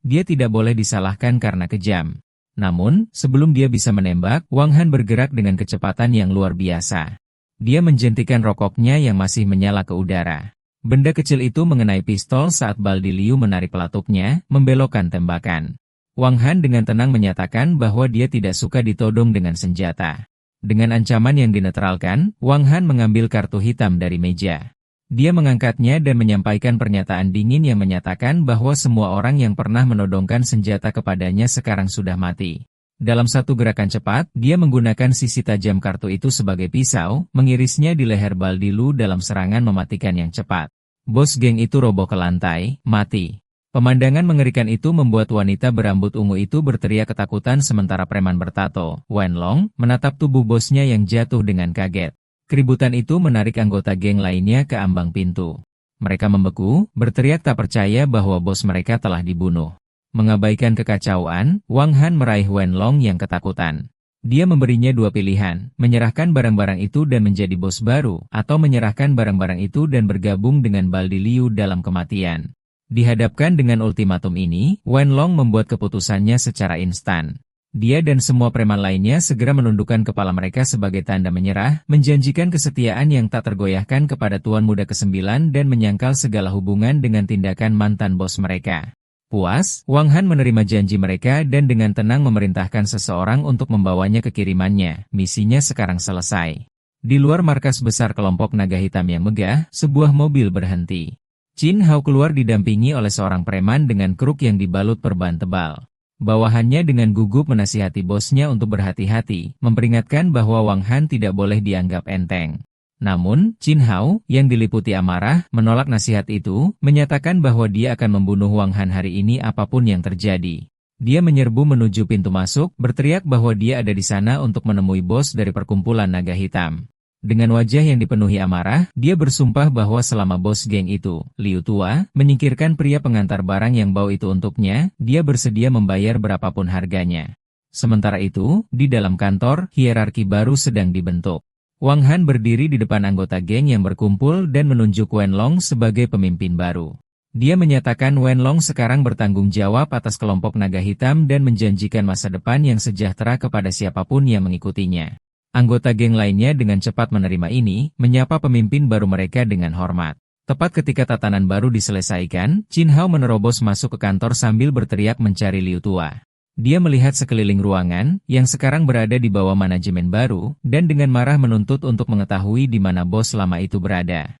[SPEAKER 1] dia tidak boleh disalahkan karena kejam. Namun, sebelum dia bisa menembak, Wang Han bergerak dengan kecepatan yang luar biasa. Dia menjentikan rokoknya yang masih menyala ke udara. Benda kecil itu mengenai pistol saat Baldi Liu menarik pelapuknya, membelokkan tembakan. Wang Han dengan tenang menyatakan bahwa dia tidak suka ditodong dengan senjata. Dengan ancaman yang dinetralkan, Wang Han mengambil kartu hitam dari meja. Dia mengangkatnya dan menyampaikan pernyataan dingin yang menyatakan bahwa semua orang yang pernah menodongkan senjata kepadanya sekarang sudah mati. Dalam satu gerakan cepat, dia menggunakan sisi tajam kartu itu sebagai pisau, mengirisnya di leher Baldi Liu dalam serangan mematikan yang cepat. Bos geng itu roboh ke lantai, mati. Pemandangan mengerikan itu membuat wanita berambut ungu itu berteriak ketakutan sementara preman bertato, Wenlong, menatap tubuh bosnya yang jatuh dengan kaget. Keributan itu menarik anggota geng lainnya ke ambang pintu. Mereka membeku, berteriak tak percaya bahwa bos mereka telah dibunuh. Mengabaikan kekacauan, Wang Han meraih Wenlong yang ketakutan. Dia memberinya dua pilihan, menyerahkan barang-barang itu dan menjadi bos baru, atau menyerahkan barang-barang itu dan bergabung dengan Baldi Liu dalam kematian. Dihadapkan dengan ultimatum ini, Wenlong membuat keputusannya secara instan. Dia dan semua preman lainnya segera menundukkan kepala mereka sebagai tanda menyerah, menjanjikan kesetiaan yang tak tergoyahkan kepada Tuan Muda ke-9 dan menyangkal segala hubungan dengan tindakan mantan bos mereka. Puas, Wang Han menerima janji mereka dan dengan tenang memerintahkan seseorang untuk membawanya ke kirimannya. Misinya sekarang selesai. Di luar markas besar kelompok naga hitam yang megah, sebuah mobil berhenti. Chin Hao keluar didampingi oleh seorang preman dengan kruk yang dibalut perban tebal. Bawahannya dengan gugup menasihati bosnya untuk berhati-hati, memperingatkan bahwa Wang Han tidak boleh dianggap enteng. Namun, Chin Hao, yang diliputi amarah, menolak nasihat itu, menyatakan bahwa dia akan membunuh Wang Han hari ini apapun yang terjadi. Dia menyerbu menuju pintu masuk, berteriak bahwa dia ada di sana untuk menemui bos dari perkumpulan naga hitam. Dengan wajah yang dipenuhi amarah, dia bersumpah bahwa selama bos geng itu, Liu Tua, menyingkirkan pria pengantar barang yang bau itu untuknya, dia bersedia membayar berapapun harganya. Sementara itu, di dalam kantor, hierarki baru sedang dibentuk. Wang Han berdiri di depan anggota geng yang berkumpul dan menunjuk Wenlong sebagai pemimpin baru. Dia menyatakan Wenlong sekarang bertanggung jawab atas kelompok naga hitam dan menjanjikan masa depan yang sejahtera kepada siapapun yang mengikutinya. Anggota geng lainnya dengan cepat menerima ini, menyapa pemimpin baru mereka dengan hormat. Tepat ketika tatanan baru diselesaikan, Chin Hao menerobos masuk ke kantor sambil berteriak mencari Liu Tua. Dia melihat sekeliling ruangan, yang sekarang berada di bawah manajemen baru, dan dengan marah menuntut untuk mengetahui di mana bos lama itu berada.